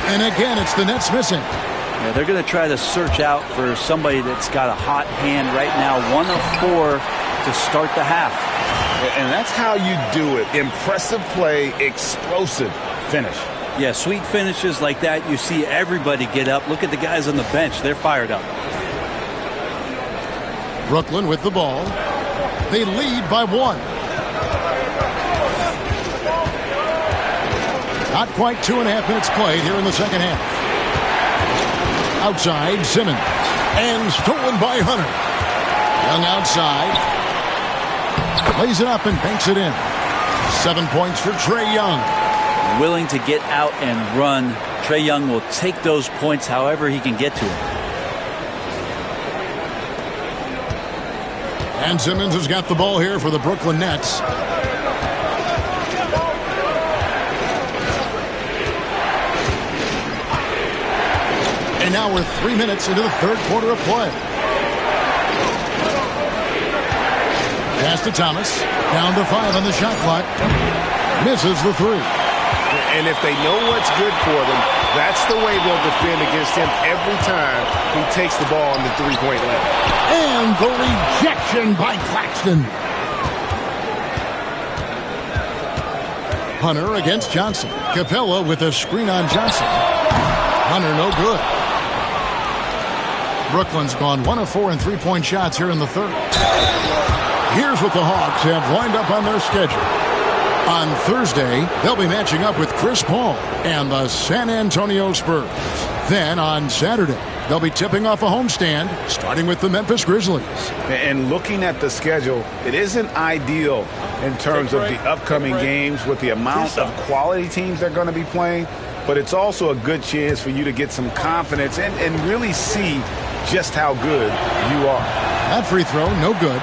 And again, it's the Nets missing. Yeah, they're going to try to search out for somebody that's got a hot hand right now. 1 of 4 to start the half. And that's how you do it. Impressive play, explosive finish. Yeah, sweet finishes like that, you see everybody get up. Look at the guys on the bench. They're fired up. Brooklyn with the ball. They lead by 1. Not quite 2.5 minutes played here in the second half. Outside, Simmons. And stolen by Hunter. Young outside. Lays it up and banks it in. 7 points for Trae Young. Willing to get out and run. Trae Young will take those points however he can get to them. And Simmons has got the ball here for the Brooklyn Nets. And now we're 3 minutes into the third quarter of play. Pass to Thomas. Down to 5 on the shot clock. Misses the 3. And if they know what's good for them, that's the way they'll defend against him every time he takes the ball on the three-point line. And the rejection by Claxton. Hunter against Johnson. Capella with a screen on Johnson. Hunter no good. Brooklyn's gone 1 of 4 in three-point shots here in the third. Here's what the Hawks have lined up on their schedule. On Thursday, they'll be matching up with Chris Paul and the San Antonio Spurs. Then on Saturday, they'll be tipping off a homestand, starting with the Memphis Grizzlies. And looking at the schedule, it isn't ideal in terms of the upcoming games with the amount of quality teams they're going to be playing, but it's also a good chance for you to get some confidence and really see just how good you are. That free throw, no good.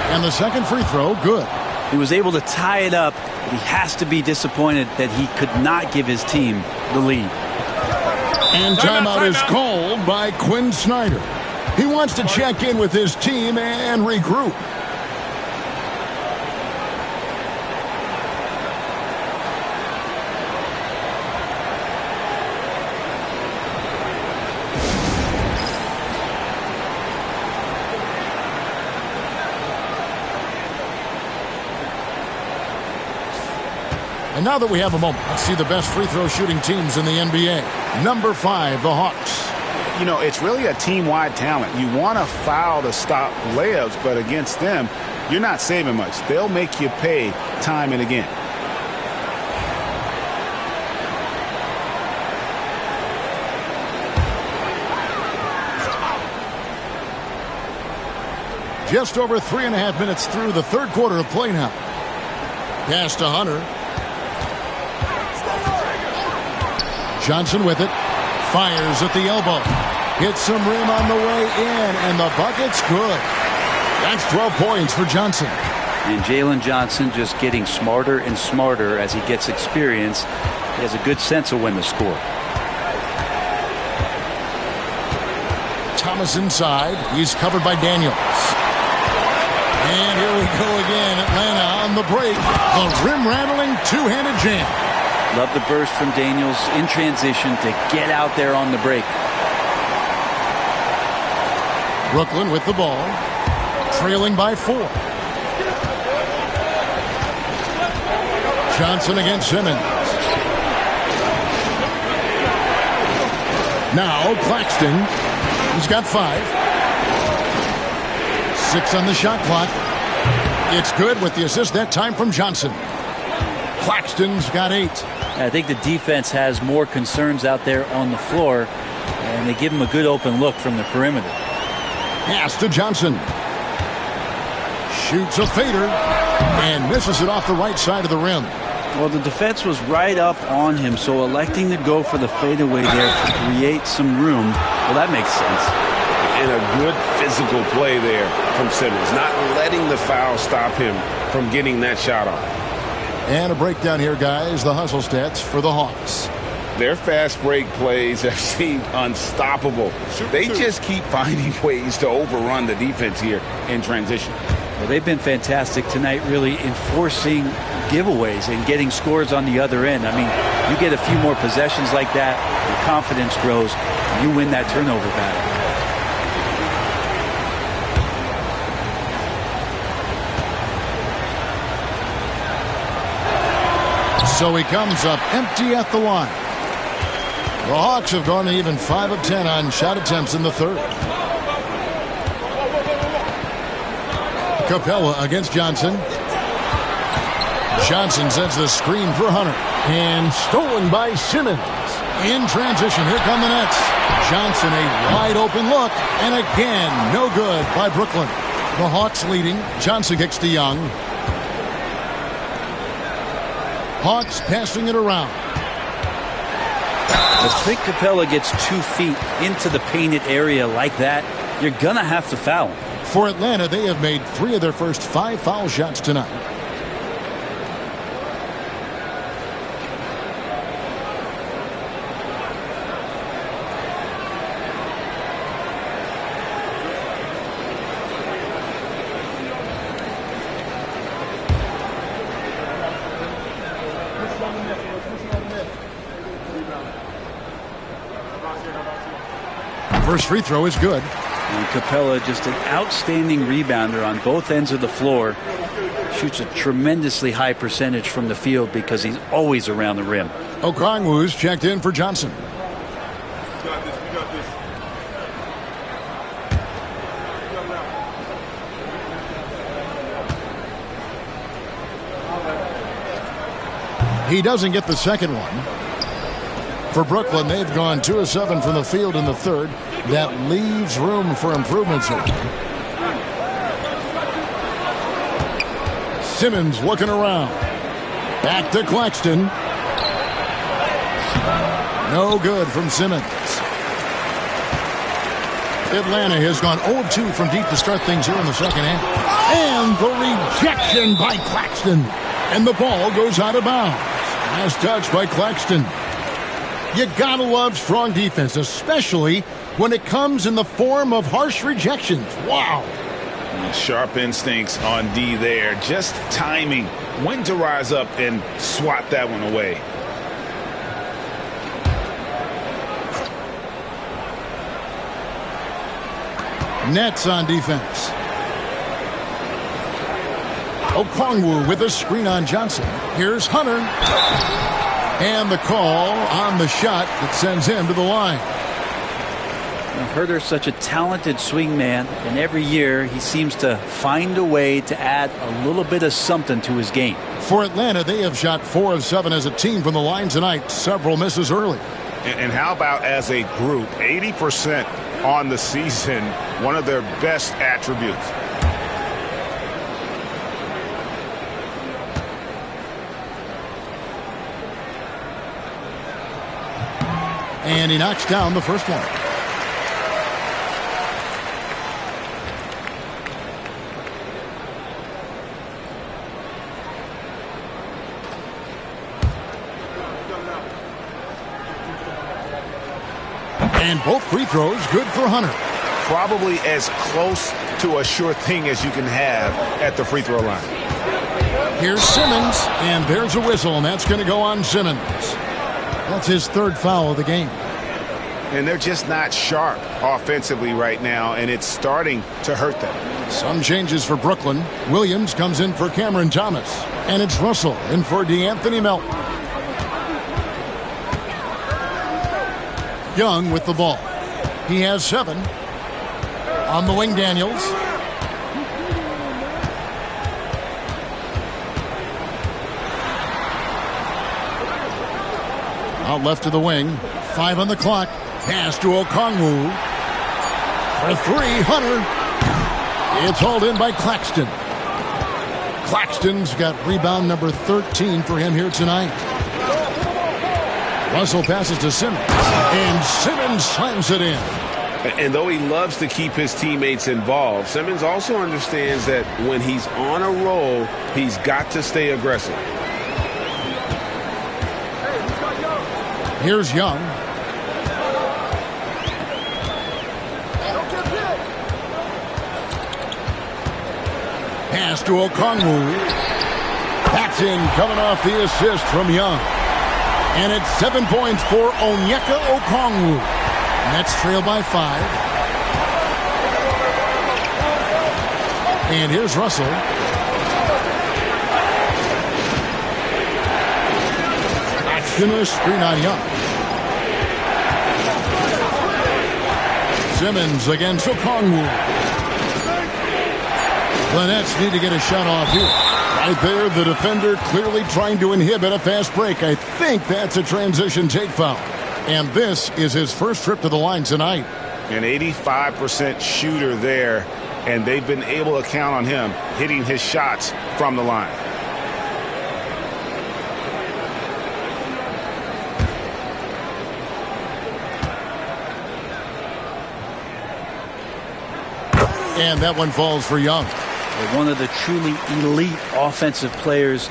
And the second free throw, good. He was able to tie it up, but he has to be disappointed that he could not give his team the lead. And timeout is called by Quinn Snyder. He wants to check in with his team and regroup. And now that we have a moment, let's see the best free throw shooting teams in the NBA. Number 5, the Hawks. You know, it's really a team-wide talent. You want to foul to stop layups, but against them, you're not saving much. They'll make you pay time and again. Just over 3.5 minutes through the third quarter of play now. Pass to Hunter. Johnson with it. Fires at the elbow. Hits some rim on the way in, and the bucket's good. That's 12 points for Johnson. And Jalen Johnson just getting smarter and smarter as he gets experience. He has a good sense of when to score. Thomas inside. He's covered by Daniels. And here we go again. Atlanta on the break. The rim-rattling two-handed jam. Love the burst from Daniels in transition to get out there on the break. Brooklyn with the ball. Trailing by 4. Johnson against Simmons. Now Claxton. He's got 5. 6 on the shot clock. It's good with the assist that time from Johnson. Claxton's got 8. I think the defense has more concerns out there on the floor, and they give him a good open look from the perimeter. Pass to Johnson. Shoots a fader and misses it off the right side of the rim. Well, the defense was right up on him, so electing to go for the fadeaway there to create some room, well, that makes sense. And a good physical play there from Simmons, not letting the foul stop him from getting that shot off. And a breakdown here, guys. The hustle stats for the Hawks. Their fast break plays have seemed unstoppable. They just keep finding ways to overrun the defense here in transition. Well, they've been fantastic tonight, really enforcing giveaways and getting scores on the other end. I mean, you get a few more possessions like that, your confidence grows, and you win that turnover battle. So he comes up empty at the line. The Hawks have gone even 5 of 10 on shot attempts in the third. Capella against Johnson. Johnson sends the screen for Hunter. And stolen by Simmons. In transition, here come the Nets. Johnson, a wide open look. And again, no good by Brooklyn. The Hawks leading. Johnson kicks to Young. Hawks passing it around. If Clint Capella gets 2 feet into the painted area like that, you're going to have to foul him. For Atlanta, they have made 3 of their first 5 foul shots tonight. First free throw is good. And Capella, just an outstanding rebounder on both ends of the floor. Shoots a tremendously high percentage from the field because he's always around the rim. Okongwu's checked in for Johnson. He doesn't get the second one. For Brooklyn, they've gone 2 of 7 from the field in the third. That leaves room for improvements here. Simmons looking around. Back to Claxton. No good from Simmons. Atlanta has gone 0 of 2 from deep to start things here in the second half. And the rejection by Claxton. And the ball goes out of bounds. Last touch by Claxton. You gotta love strong defense, especially when it comes in the form of harsh rejections. Wow. Sharp instincts on D there. Just timing when to rise up and swat that one away. Nets on defense. Okongwu with a screen on Johnson. Here's Hunter. And the call on the shot that sends him to the line. Huerter's such a talented swing man, and every year he seems to find a way to add a little bit of something to his game. For Atlanta, they have shot 4 of 7 as a team from the line tonight. Several misses early. And how about as a group? 80% on the season, one of their best attributes. And he knocks down the first one. And both free throws good for Hunter. Probably as close to a sure thing as you can have at the free throw line. Here's Simmons, and there's a whistle, and that's going to go on Simmons. That's his 3rd foul of the game. And they're just not sharp offensively right now, and it's starting to hurt them. Some changes for Brooklyn. Williams comes in for Cameron Thomas. And it's Russell in for DeAnthony Melton. Young with the ball. He has 7. On the wing, Daniels. Out left to the wing. 5 on the clock. Pass to Okongwu. For 3, Hunter. It's hauled in by Claxton. Claxton's got rebound number 13 for him here tonight. Russell passes to Simmons. And Simmons slams it in. And though he loves to keep his teammates involved, Simmons also understands that when he's on a roll, he's got to stay aggressive. Here's Young. Pass to Okongwu. That's in, coming off the assist from Young. And it's 7 points for Onyeka Okongwu. Nets trail by 5. And here's Russell. Similar screen on Young. Simmons against Okongwu. The Nets need to get a shot off here. Right there, the defender clearly trying to inhibit a fast break. I think that's a transition take foul. And this is his first trip to the line tonight. An 85% shooter there, and they've been able to count on him hitting his shots from the line. And that one falls for Young. One of the truly elite offensive players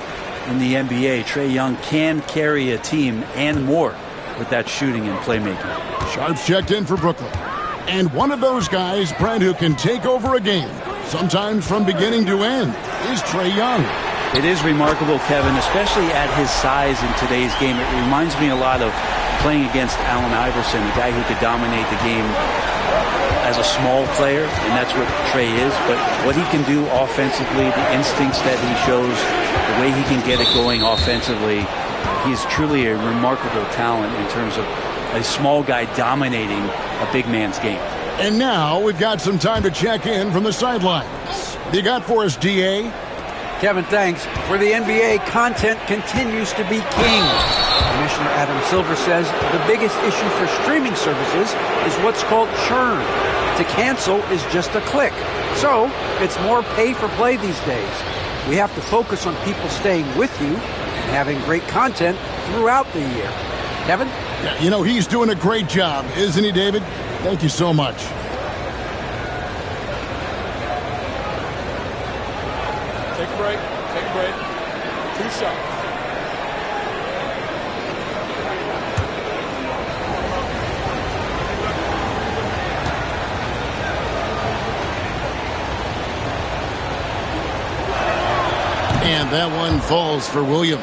in the NBA. Trae Young can carry a team and more with that shooting and playmaking. Sharps checked in for Brooklyn. And one of those guys, Brent, who can take over a game, sometimes from beginning to end, is Trae Young. It is remarkable, Kevin, especially at his size in today's game. It reminds me a lot of playing against Allen Iverson, a guy who could dominate the game as a small player, and that's what Trae is. But what he can do offensively, the instincts that he shows, the way he can get it going offensively, he's truly a remarkable talent in terms of a small guy dominating a big man's game. And now we've got some time to check in from the sidelines. You got for us, D.A.? Kevin, thanks. For the NBA, content continues to be king. Commissioner Adam Silver says the biggest issue for streaming services is what's called churn. To cancel is just a click. So it's more pay for play these days. We have to focus on people staying with you and having great content throughout the year. Kevin? Yeah, you know, he's doing a great job, isn't he, David? Thank you so much. Take a break. Take a break. 2 shots. And that one falls for Williams.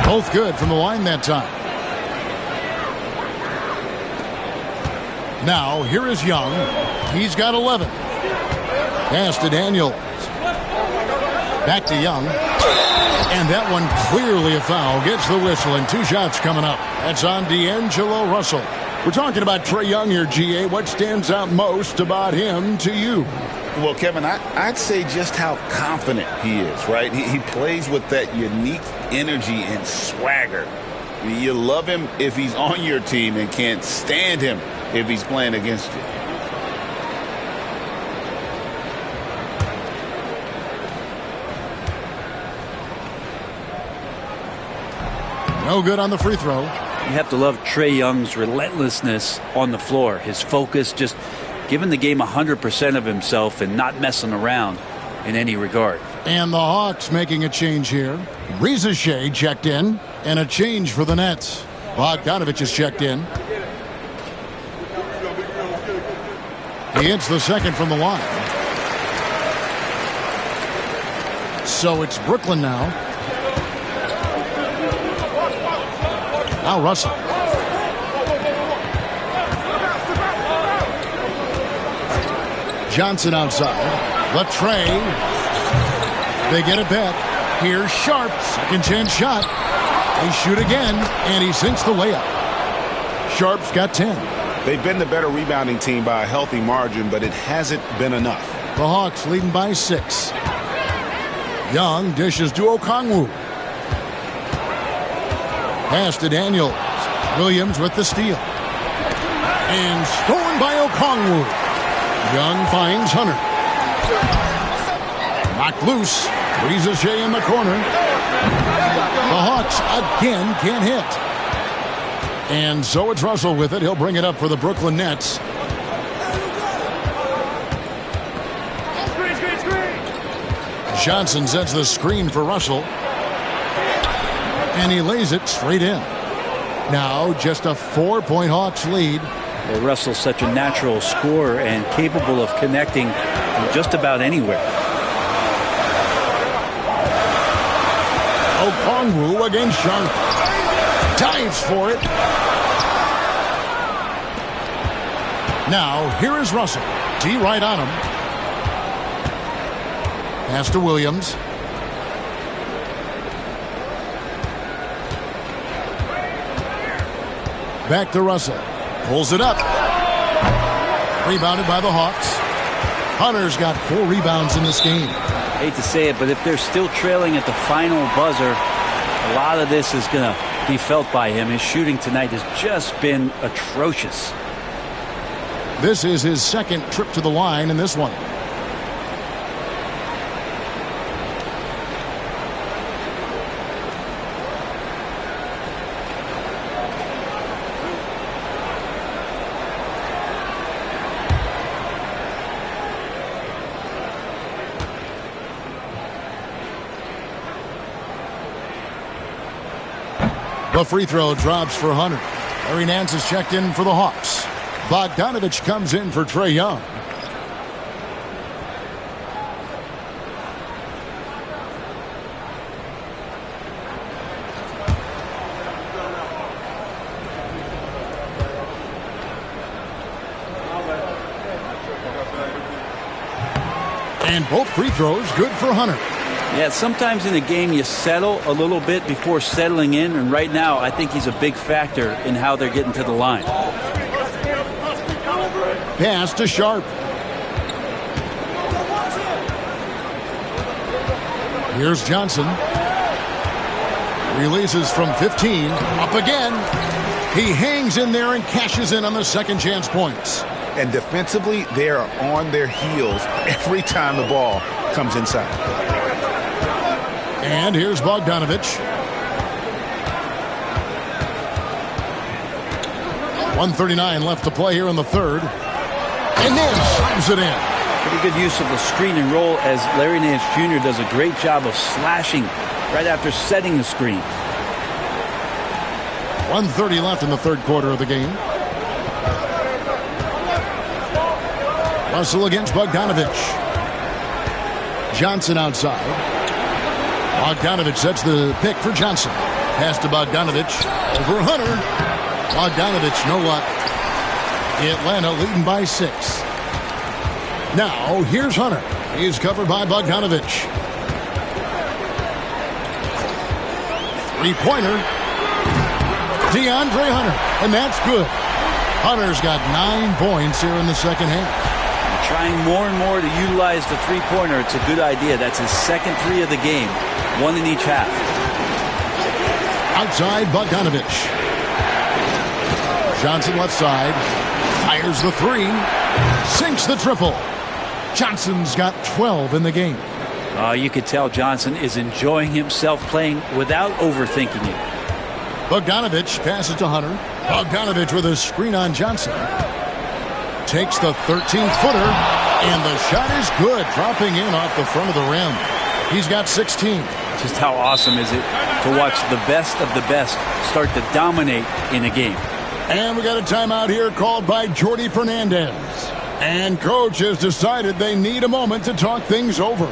Both good from the line that time. Now, here is Young. He's got 11. Pass to Daniels. Back to Young. And that one clearly a foul. Gets the whistle, and 2 shots coming up. That's on D'Angelo Russell. We're talking about Trae Young here, G.A. What stands out most about him to you? Well, Kevin, I'd say just how confident he is, right? He plays with that unique energy and swagger. You love him if he's on your team and can't stand him if he's playing against you. No good on the free throw. You have to love Trae Young's relentlessness on the floor. His focus, just giving the game 100% of himself and not messing around in any regard. And the Hawks making a change here. Reza Shea checked in, and a change for the Nets. Bogdanovich is checked in. He hits the second from the line. So it's Brooklyn now. Now Russell. Johnson outside. Latrey. They get it back. Here's Sharp. Second chance shot. They shoot again, and he sinks the layup. Sharp's got 10. They've been the better rebounding team by a healthy margin, but it hasn't been enough. The Hawks leading by 6. Young dishes to Okongwu. Pass to Daniels. Williams with the steal. And stolen by Okongwu. Young finds Hunter. Knocked loose. Rizachet in the corner. The Hawks again can't hit. And so it's Russell with it. He'll bring it up for the Brooklyn Nets. Johnson sets the screen for Russell. And he lays it straight in. Now just a 4-point Hawks lead. Well, Russell's such a natural scorer and capable of connecting from just about anywhere. Okongwu against Sharp. Dives for it. Now, here is Russell. D right on him. Pass to Williams. Back to Russell. Pulls it up. Rebounded by the Hawks. Hunter's got 4 rebounds in this game. I hate to say it, but if they're still trailing at the final buzzer, a lot of this is going to be felt by him. His shooting tonight has just been atrocious. This is his second trip to the line in this one. The free throw drops for Hunter. Larry Nance is checked in for the Hawks. Bogdanovich comes in for Trae Young. And both free throws good for Hunter. Yeah, sometimes in a game you settle a little bit before settling in, and right now I think he's a big factor in how they're getting to the line. Pass to Sharp. Here's Johnson. Releases from 15. Up again. He hangs in there and cashes in on the second chance points. And defensively, they are on their heels every time the ball comes inside. And here's Bogdanovich. 1:39 left to play here in the third. And Nance slams it in. Pretty good use of the screen and roll, as Larry Nance Jr. does a great job of slashing right after setting the screen. 1:30 left in the third quarter of the game. Russell against Bogdanovich. Johnson outside. Bogdanovich sets the pick for Johnson. Pass to Bogdanovich. Over Hunter. Bogdanovich, no luck. Atlanta leading by 6. Now, here's Hunter. He's covered by Bogdanovich. Three-pointer. DeAndre Hunter. And that's good. Hunter's got 9 points here in the second half. Trying more and more to utilize the three-pointer. It's a good idea. That's his second 3 of the game. 1 in each half. Outside, Bogdanovich. Johnson left side. Fires the 3. Sinks the triple. Johnson's got 12 in the game. You could tell Johnson is enjoying himself playing without overthinking it. Bogdanovich passes to Hunter. Bogdanovich with a screen on Johnson. Takes the 13th-footer, and the shot is good, dropping in off the front of the rim. He's got 16. Just how awesome is it to watch the best of the best start to dominate in a game. And we got a timeout here called by Jordi Fernandez. And coach has decided they need a moment to talk things over.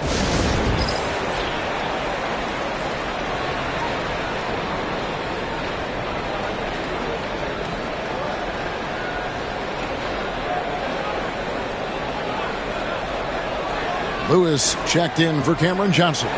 Lewis checked in for Cameron Johnson.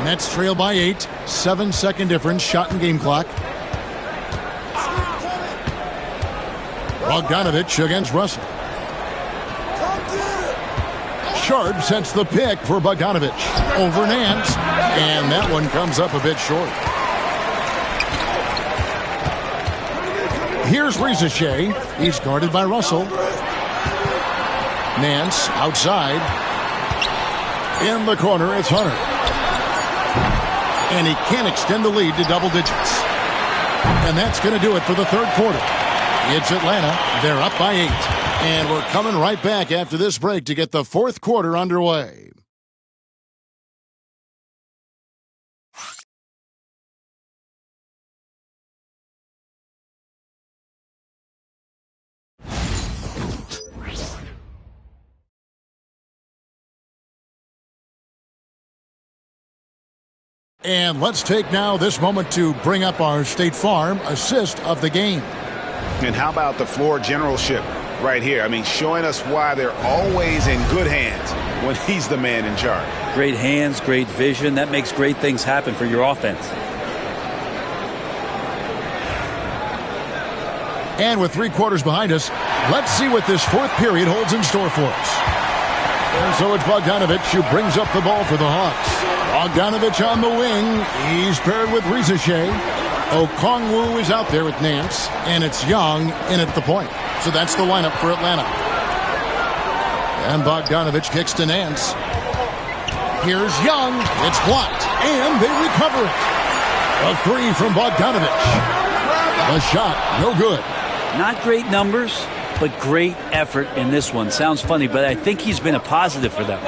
Nets trail by 8. 7-second difference. Shot and game clock. Bogdanovich against Russell. Sharp sets the pick for Bogdanovich. Over Nance. And that one comes up a bit short. Here's Risacher. He's guarded by Russell. Nance outside. In the corner, it's Hunter. And he can't extend the lead to double digits. And that's going to do it for the third quarter. It's Atlanta. They're up by 8. And we're coming right back after this break to get the fourth quarter underway. And let's take now this moment to bring up our State Farm assist of the game. And how about the floor generalship right here? I mean, showing us why they're always in good hands when he's the man in charge. Great hands, great vision. That makes great things happen for your offense. And with 3 quarters behind us, let's see what this fourth period holds in store for us. And so it's Bogdanovich who brings up the ball for the Hawks. Bogdanovich on the wing. He's paired with Risacher. Okongwu is out there with Nance. And it's Young in at the point. So that's the lineup for Atlanta. And Bogdanovich kicks to Nance. Here's Young. It's blocked. And they recover it. A 3 from Bogdanovich. The shot, no good. Not great numbers, but great effort in this one. Sounds funny, but I think he's been a positive for them.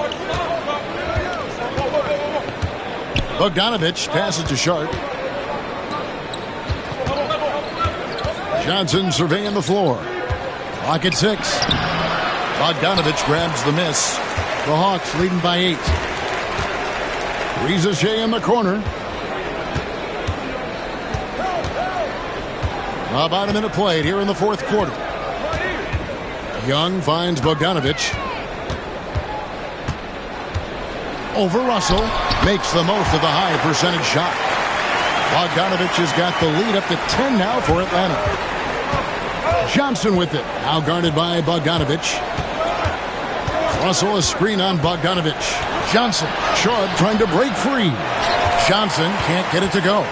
Bogdanovich passes to Sharp. Johnson surveying the floor. Clock at 6. Bogdanovich grabs the miss. The Hawks leading by 8. Risacher in the corner. About a minute played here in the fourth quarter. Young finds Bogdanovich. Over Russell. Makes the most of the high percentage shot. Bogdanovich has got the lead up to 10 now for Atlanta. Johnson with it. Now guarded by Bogdanovich. Russell a screen on Bogdanovich. Johnson. Sharp trying to break free. Johnson can't get it to go.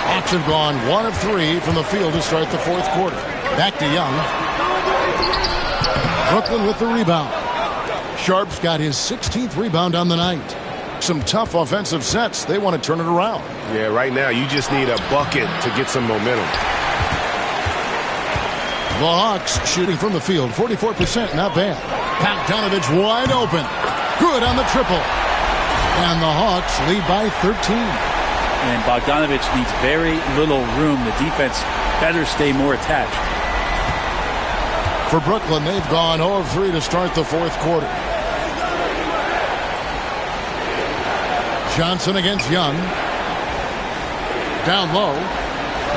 Hawks have gone 1 of 3 from the field to start the fourth quarter. Back to Young. Brooklyn with the rebound. Sharp's got his 16th rebound on the night. Some tough offensive sets. They want to turn it around. Yeah, right now you just need a bucket to get some momentum. The Hawks shooting from the field, 44%, not bad. Bogdanovich wide open. Good on the triple. And the Hawks lead by 13. And Bogdanovich needs very little room. The defense better stay more attached. For Brooklyn, they've gone 0 of 3 to start the fourth quarter. Johnson against Young. Down low.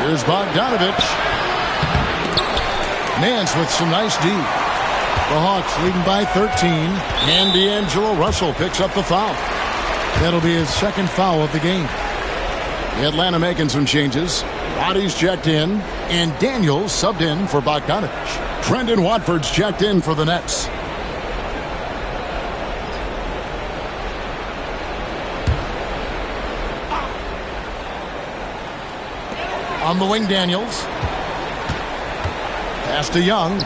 Here's Bogdanovich. Nance with some nice D. The Hawks leading by 13. And D'Angelo Russell picks up the foul. That'll be his second foul of the game. Atlanta making some changes. Roddy's checked in. And Daniels subbed in for Bogdanovich. Trendon Watford's checked in for the Nets. On the wing, Daniels. Pass to Young.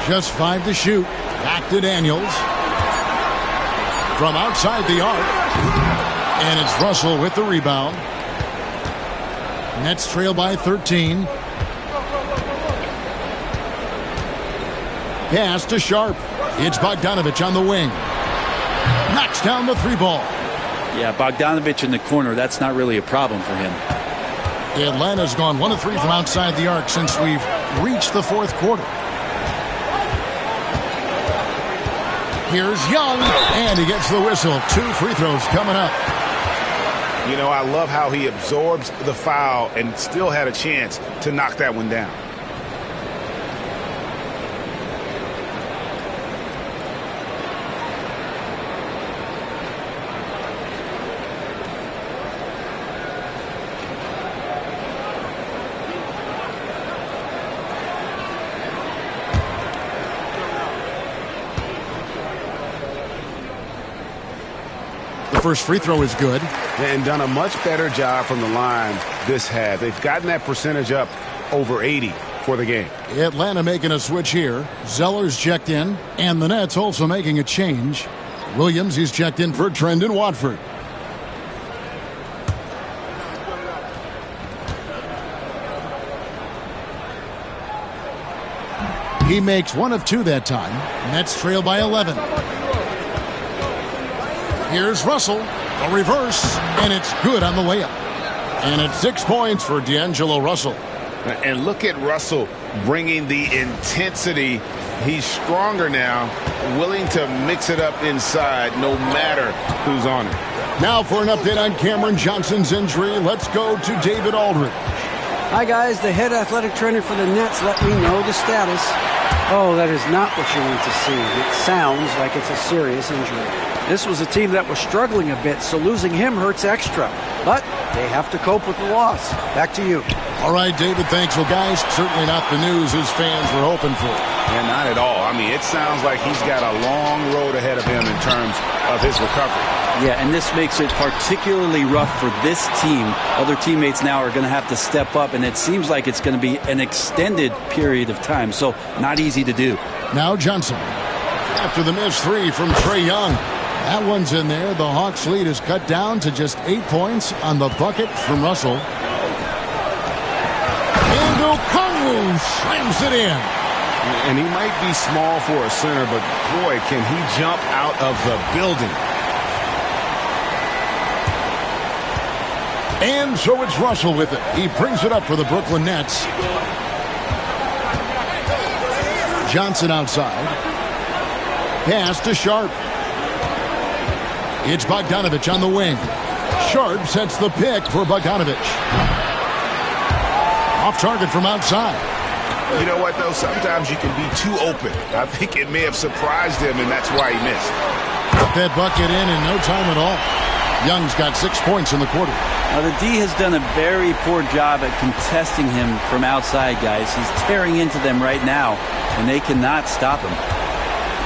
Just 5 to shoot. Back to Daniels. From outside the arc. And it's Russell with the rebound. Nets trail by 13. Pass to Sharp. It's Bogdanovich on the wing. Knocks down the 3-ball. Yeah, Bogdanovich in the corner, that's not really a problem for him. Atlanta's gone 1 of 3 from outside the arc since we've reached the fourth quarter. Here's Young, and he gets the whistle. 2 free throws coming up. You know, I love how he absorbs the foul and still had a chance to knock that one down. The first free throw is good. And done a much better job from the line this half. They've gotten that percentage up over 80 for the game. Atlanta making a switch here. Zeller's checked in, and the Nets also making a change. Williams, he's checked in for Trendon Watford. He makes 1 of 2 that time. Nets trail by 11. Here's Russell, a reverse, and it's good on the layup. And it's 6 points for D'Angelo Russell. And look at Russell bringing the intensity. He's stronger now, willing to mix it up inside no matter who's on it. Now for an update on Cameron Johnson's injury, let's go to David Aldridge. Hi, guys. The head athletic trainer for the Nets let me know the status. Oh, that is not what you want to see. It sounds like it's a serious injury. This was a team that was struggling a bit, so losing him hurts extra. But they have to cope with the loss. Back to you. All right, David, thanks. Well, guys, certainly not the news his fans were hoping for. Yeah, not at all. I mean, it sounds like he's got a long road ahead of him in terms of his recovery. Yeah, and this makes it particularly rough for this team. Other teammates now are going to have to step up, and it seems like it's going to be an extended period of time, so not easy to do. Now Johnson. After the missed 3 from Trae Young. That one's in there. The Hawks' lead is cut down to just 8 points on the bucket from Russell. And Okongwu slams it in. And he might be small for a center, but boy, can he jump out of the building. And so it's Russell with it. He brings it up for the Brooklyn Nets. Johnson outside. Pass to Sharp. It's Bogdanovich on the wing. Sharp sets the pick for Bogdanovich. Off target from outside. You know what, though? Sometimes you can be too open. I think it may have surprised him, and that's why he missed. Put that bucket in no time at all. Young's got 6 points in the quarter. Now, the D has done a very poor job at contesting him from outside, guys. He's tearing into them right now, and they cannot stop him.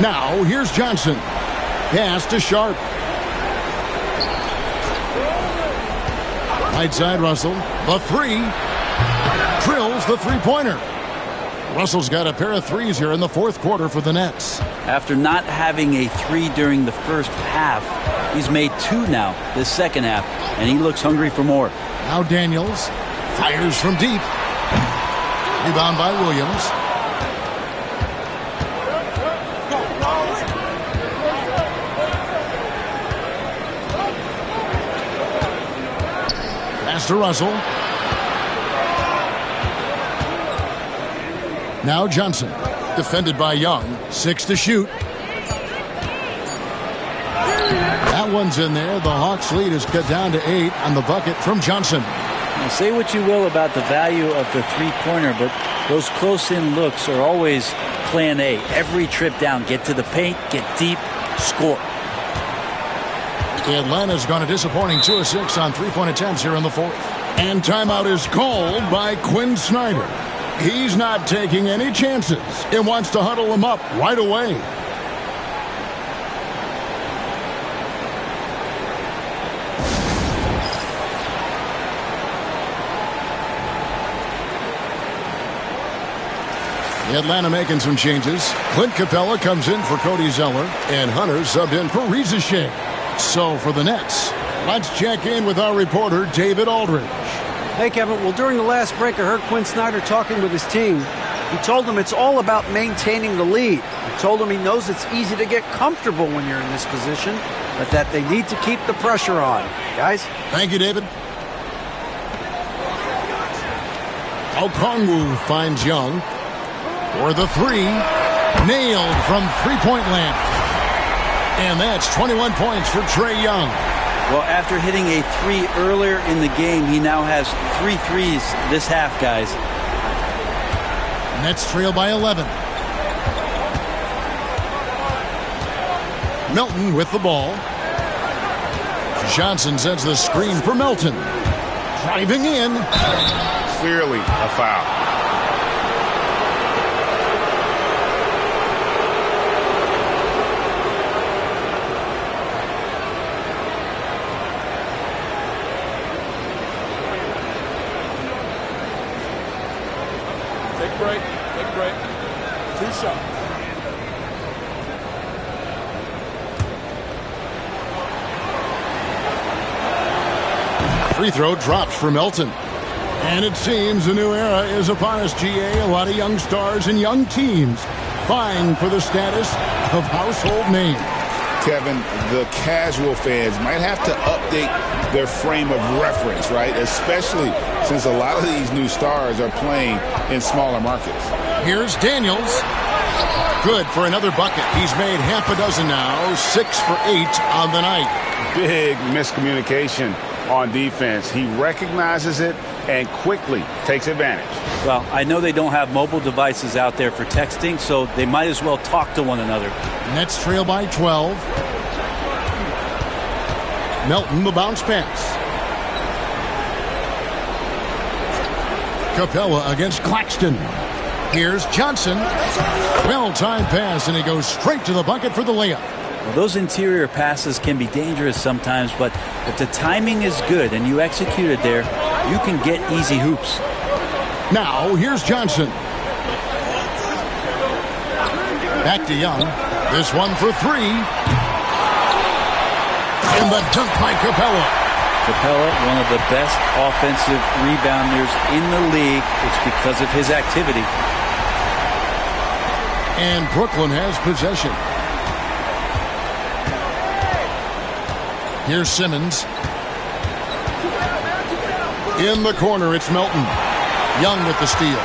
Now, here's Johnson. Pass to Sharp. Right side, Russell. The 3. Drills the three-pointer. Russell's got a pair of threes here in the fourth quarter for the Nets. After not having a 3 during the first half, he's made 2 now this second half, and he looks hungry for more. Now Daniels fires from deep. Rebound by Williams. Pass to Russell. Now Johnson, defended by Young. 6 to shoot. That one's in there. The Hawks' lead is cut down to 8 on the bucket from Johnson. Now, say what you will about the value of the three-pointer, but those close-in looks are always plan A. Every trip down, get to the paint, get deep, score. Atlanta's gone a disappointing 2 of 6 on three-point attempts here in the fourth. And timeout is called by Quinn Snyder. He's not taking any chances and wants to huddle him up right away. Atlanta making some changes. Clint Capella comes in for Cody Zeller, and Hunter subbed in for Reza Shea. So for the Nets, let's check in with our reporter, David Aldridge. Hey, Kevin. Well, during the last break, I heard Quinn Snyder talking with his team. He told them it's all about maintaining the lead. He told them he knows it's easy to get comfortable when you're in this position, but that they need to keep the pressure on. Guys? Thank you, David. Okongwu finds Young for the 3. Nailed from three-point land. And that's 21 points for Trae Young. Well, after hitting a 3 earlier in the game, he now has 3 threes this half, guys. Nets trail by 11. Melton with the ball. Johnson sends the screen for Melton. Driving in. Clearly a foul. a break. Take a break. 2 shots. Free throw drops for Melton. And it seems a new era is upon us, GA. A lot of young stars and young teams vying for the status of household names. Kevin, the casual fans might have to update their frame of reference, right? Especially since a lot of these new stars are playing in smaller markets. Here's Daniels. Good for another bucket. He's made half a dozen now, 6 for 8 on the night. Big miscommunication on defense. He recognizes it and quickly takes advantage. Well, I know they don't have mobile devices out there for texting, so they might as well talk to one another. Nets trail by 12. Melton, the bounce pass. Capella against Claxton. Here's Johnson. Well-timed pass, and he goes straight to the bucket for the layup. Well, those interior passes can be dangerous sometimes, but if the timing is good and you execute it there, you can get easy hoops. Now, here's Johnson. Back to Young. This one for 3. And the dunk by Capella. Capella, one of the best offensive rebounders in the league. It's because of his activity. And Brooklyn has possession. Here's Simmons. In the corner, it's Melton. Young with the steal.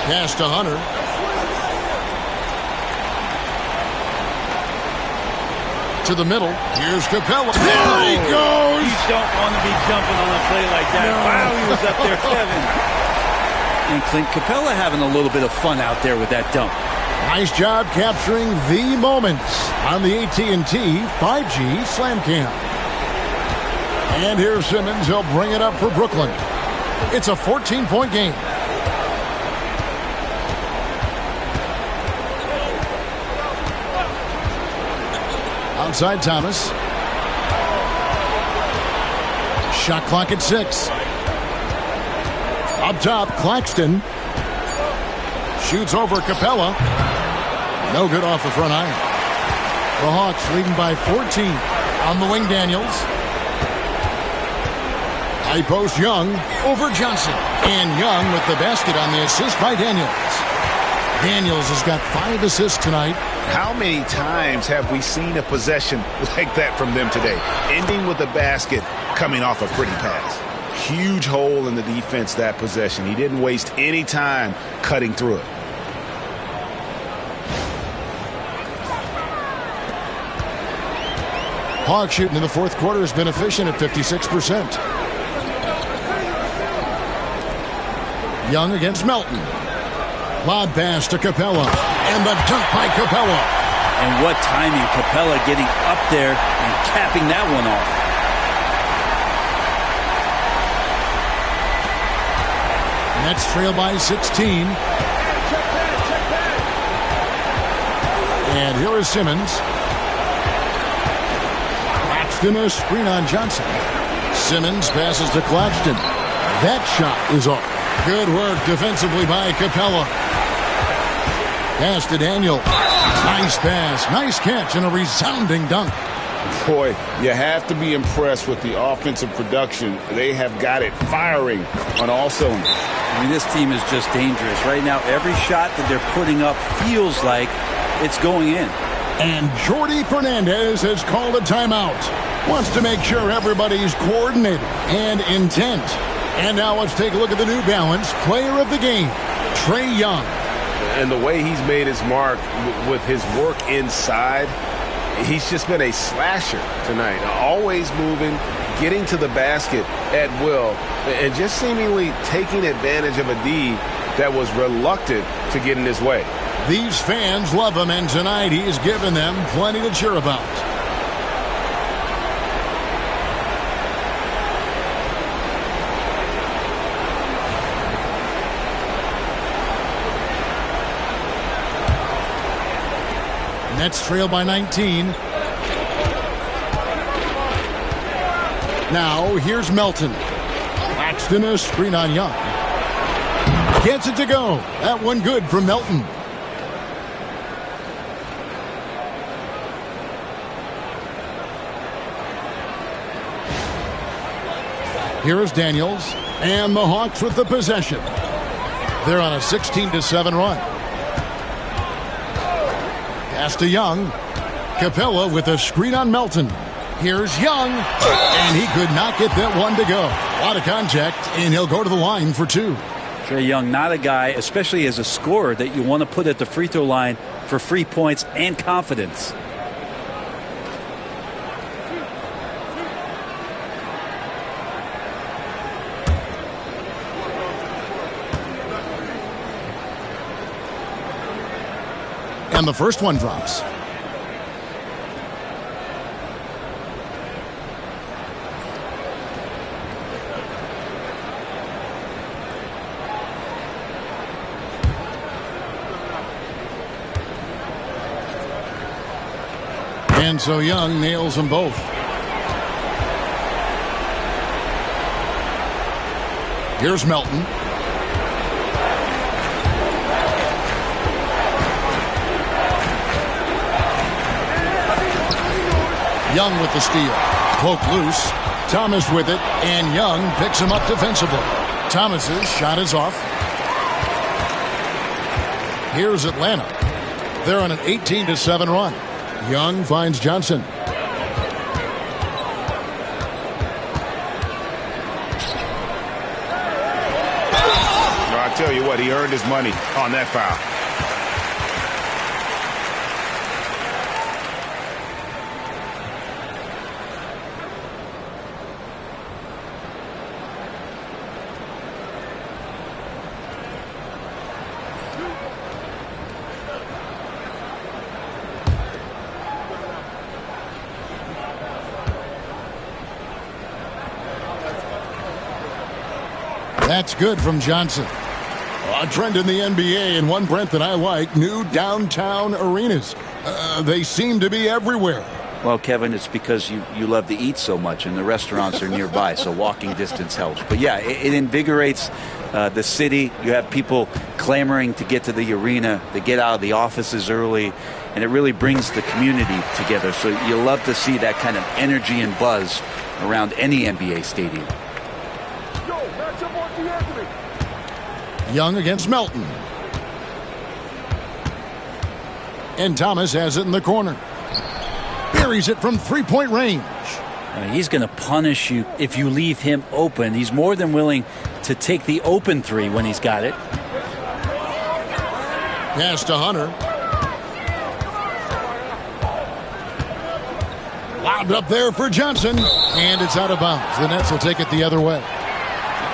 Pass to Hunter. To the middle. Here's Capella. There he goes. You don't want to be jumping on a play like that. No. Wow, he was up there, Kevin. And Clint Capella having a little bit of fun out there with that dunk. Nice job capturing the moments on the AT&T 5G Slam Cam. And here's Simmons. He'll bring it up for Brooklyn. It's a 14-point game. Outside Thomas. Shot clock at 6. Up top, Claxton. Shoots over Capella. No good off the front iron. The Hawks leading by 14. On the wing, Daniels. High post Young over Johnson. And Young with the basket on the assist by Daniels. Daniels has got 5 assists tonight. How many times have we seen a possession like that from them today? Ending with a basket, coming off a pretty pass. Huge hole in the defense that possession. He didn't waste any time cutting through it. Hawks shooting in the fourth quarter has been efficient at 56%. Young against Melton. Lob pass to Capella. And the dunk by Capella. And what timing. Capella getting up there and capping that one off. Nets trail by 16. And here is Simmons. Claxton, a screen on Johnson. Simmons passes to Claxton. That shot is off. Good work defensively by Capella. Pass to Daniel. Nice pass, nice catch, and a resounding dunk. Boy, you have to be impressed with the offensive production. They have got it firing on all cylinders. I mean, this team is just dangerous. Right now, every shot that they're putting up feels like it's going in. And Jordi Fernandez has called a timeout. Wants to make sure everybody's coordinated and intent. And now let's take a look at the New Balance player of the game, Trae Young. And the way he's made his mark with his work inside, he's just been a slasher tonight. Always moving, getting to the basket at will, and just seemingly taking advantage of a D that was reluctant to get in his way. These fans love him, and tonight he's given them plenty to cheer about. Nets trail by 19. Now, here's Melton. Claxton a screen on Young. Gets it to go. That one good from Melton. Here is Daniels. And the Hawks with the possession. They're on a 16-7 run. Pass to Young. Capella with a screen on Melton. Here's Young. And he could not get that one to go. A lot of contact, and he'll go to the line for two. Trae Young, not a guy, especially as a scorer, that you want to put at the free throw line for free points and confidence. And the first one drops. And so Young nails them both. Here's Melton. Young with the steal. Poke loose. Thomas with it, and Young picks him up defensively. Thomas's shot is off. Here's Atlanta. They're on an 18-7 run. Young finds Johnson. I tell you what, he earned his money on that foul. That's good from Johnson. A trend in the NBA, and one, Brent, that I like, new downtown arenas. They seem to be everywhere. Well, Kevin, it's because you love to eat so much, and the restaurants are nearby, so walking distance helps. But yeah, it invigorates the city. You have people clamoring to get to the arena, to get out of the offices early, and it really brings the community together. So you love to see that kind of energy and buzz around any NBA stadium. Young against Melton. And Thomas has it in the corner. Buries it from three-point range. He's going to punish you if you leave him open. He's more than willing to take the open three when he's got it. Pass to Hunter. Lobbed up there for Johnson. And it's out of bounds. The Nets will take it the other way.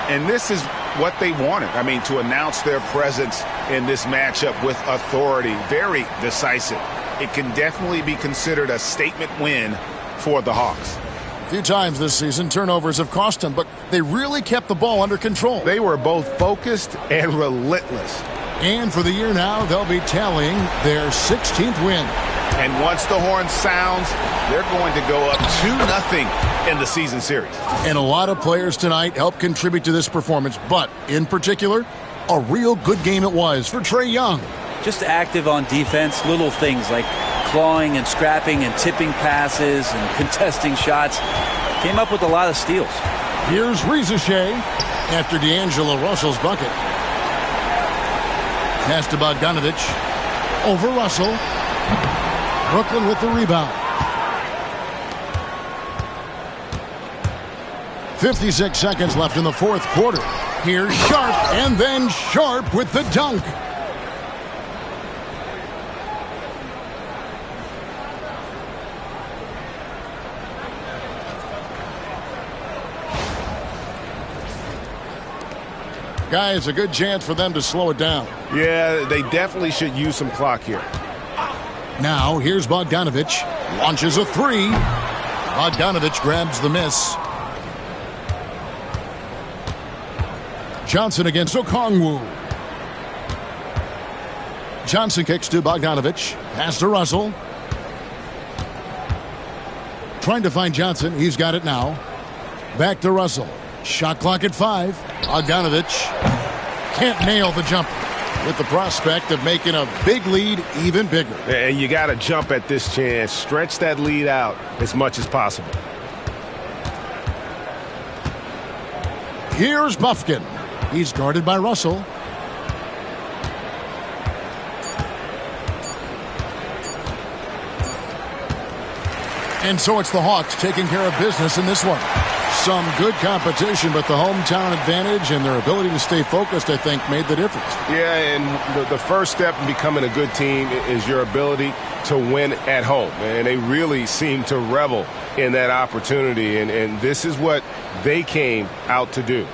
And this is what they wanted. I mean, to announce their presence in this matchup with authority. Very decisive. It can definitely be considered a statement win for the Hawks. A few times this season, turnovers have cost them, but they really kept the ball under control. They were both focused and relentless. And for the year now, they'll be tallying their 16th win. And once the horn sounds, they're going to go up 2-0 in the season series. And a lot of players tonight helped contribute to this performance, but in particular, a real good game it was for Trae Young. Just active on defense, little things like clawing and scrapping and tipping passes and contesting shots. Came up with a lot of steals. Here's Rizachet after D'Angelo Russell's bucket. Pass to Bogdanovich. Over Russell. Brooklyn with the rebound. 56 seconds left in the fourth quarter. Here's Sharp, and then Sharp with the dunk. Guys, a good chance for them to slow it down. Yeah, they definitely should use some clock here. Now, here's Bogdanovich. Launches a three. Bogdanovich grabs the miss. Johnson against Okongwu. Johnson kicks to Bogdanovich. Pass to Russell. Trying to find Johnson. He's got it now. Back to Russell. Shot clock at 5. Bogdanovich can't nail the jumper, with the prospect of making a big lead even bigger. And you got to jump at this chance. Stretch that lead out as much as possible. Here's Bufkin. He's guarded by Russell. And so it's the Hawks taking care of business in this one. Some good competition, but the hometown advantage and their ability to stay focused, I think, made the difference. Yeah, and the first step in becoming a good team is your ability to win at home. And they really seem to revel in that opportunity, and this is what they came out to do.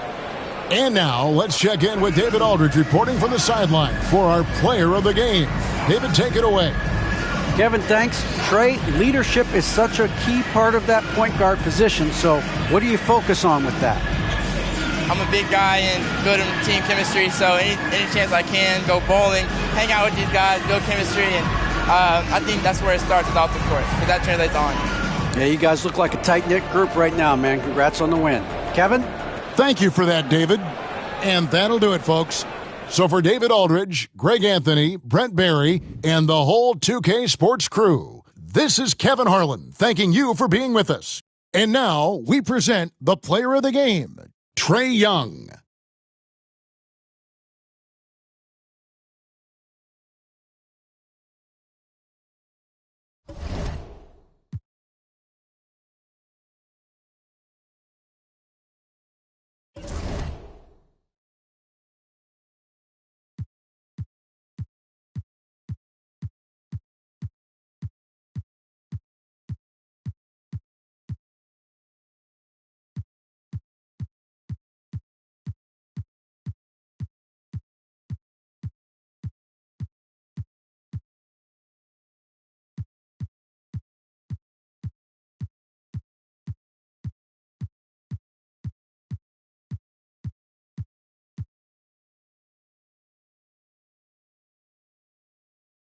And now, let's check in with David Aldridge reporting from the sideline for our player of the game. David, take it away. Kevin, thanks. Trey, leadership is such a key part of that point guard position, so what do you focus on with that? I'm a big guy and good in team chemistry, so any chance I can, go bowling, hang out with these guys, build chemistry, and I think that's where it starts is off the court, because that translates on. Yeah, you guys look like a tight-knit group right now, man. Congrats on the win. Kevin? Thank you for that, David. And that'll do it, folks. So for David Aldridge, Greg Anthony, Brent Barry, and the whole 2K Sports crew, this is Kevin Harlan thanking you for being with us. And now we present the player of the game, Trae Young.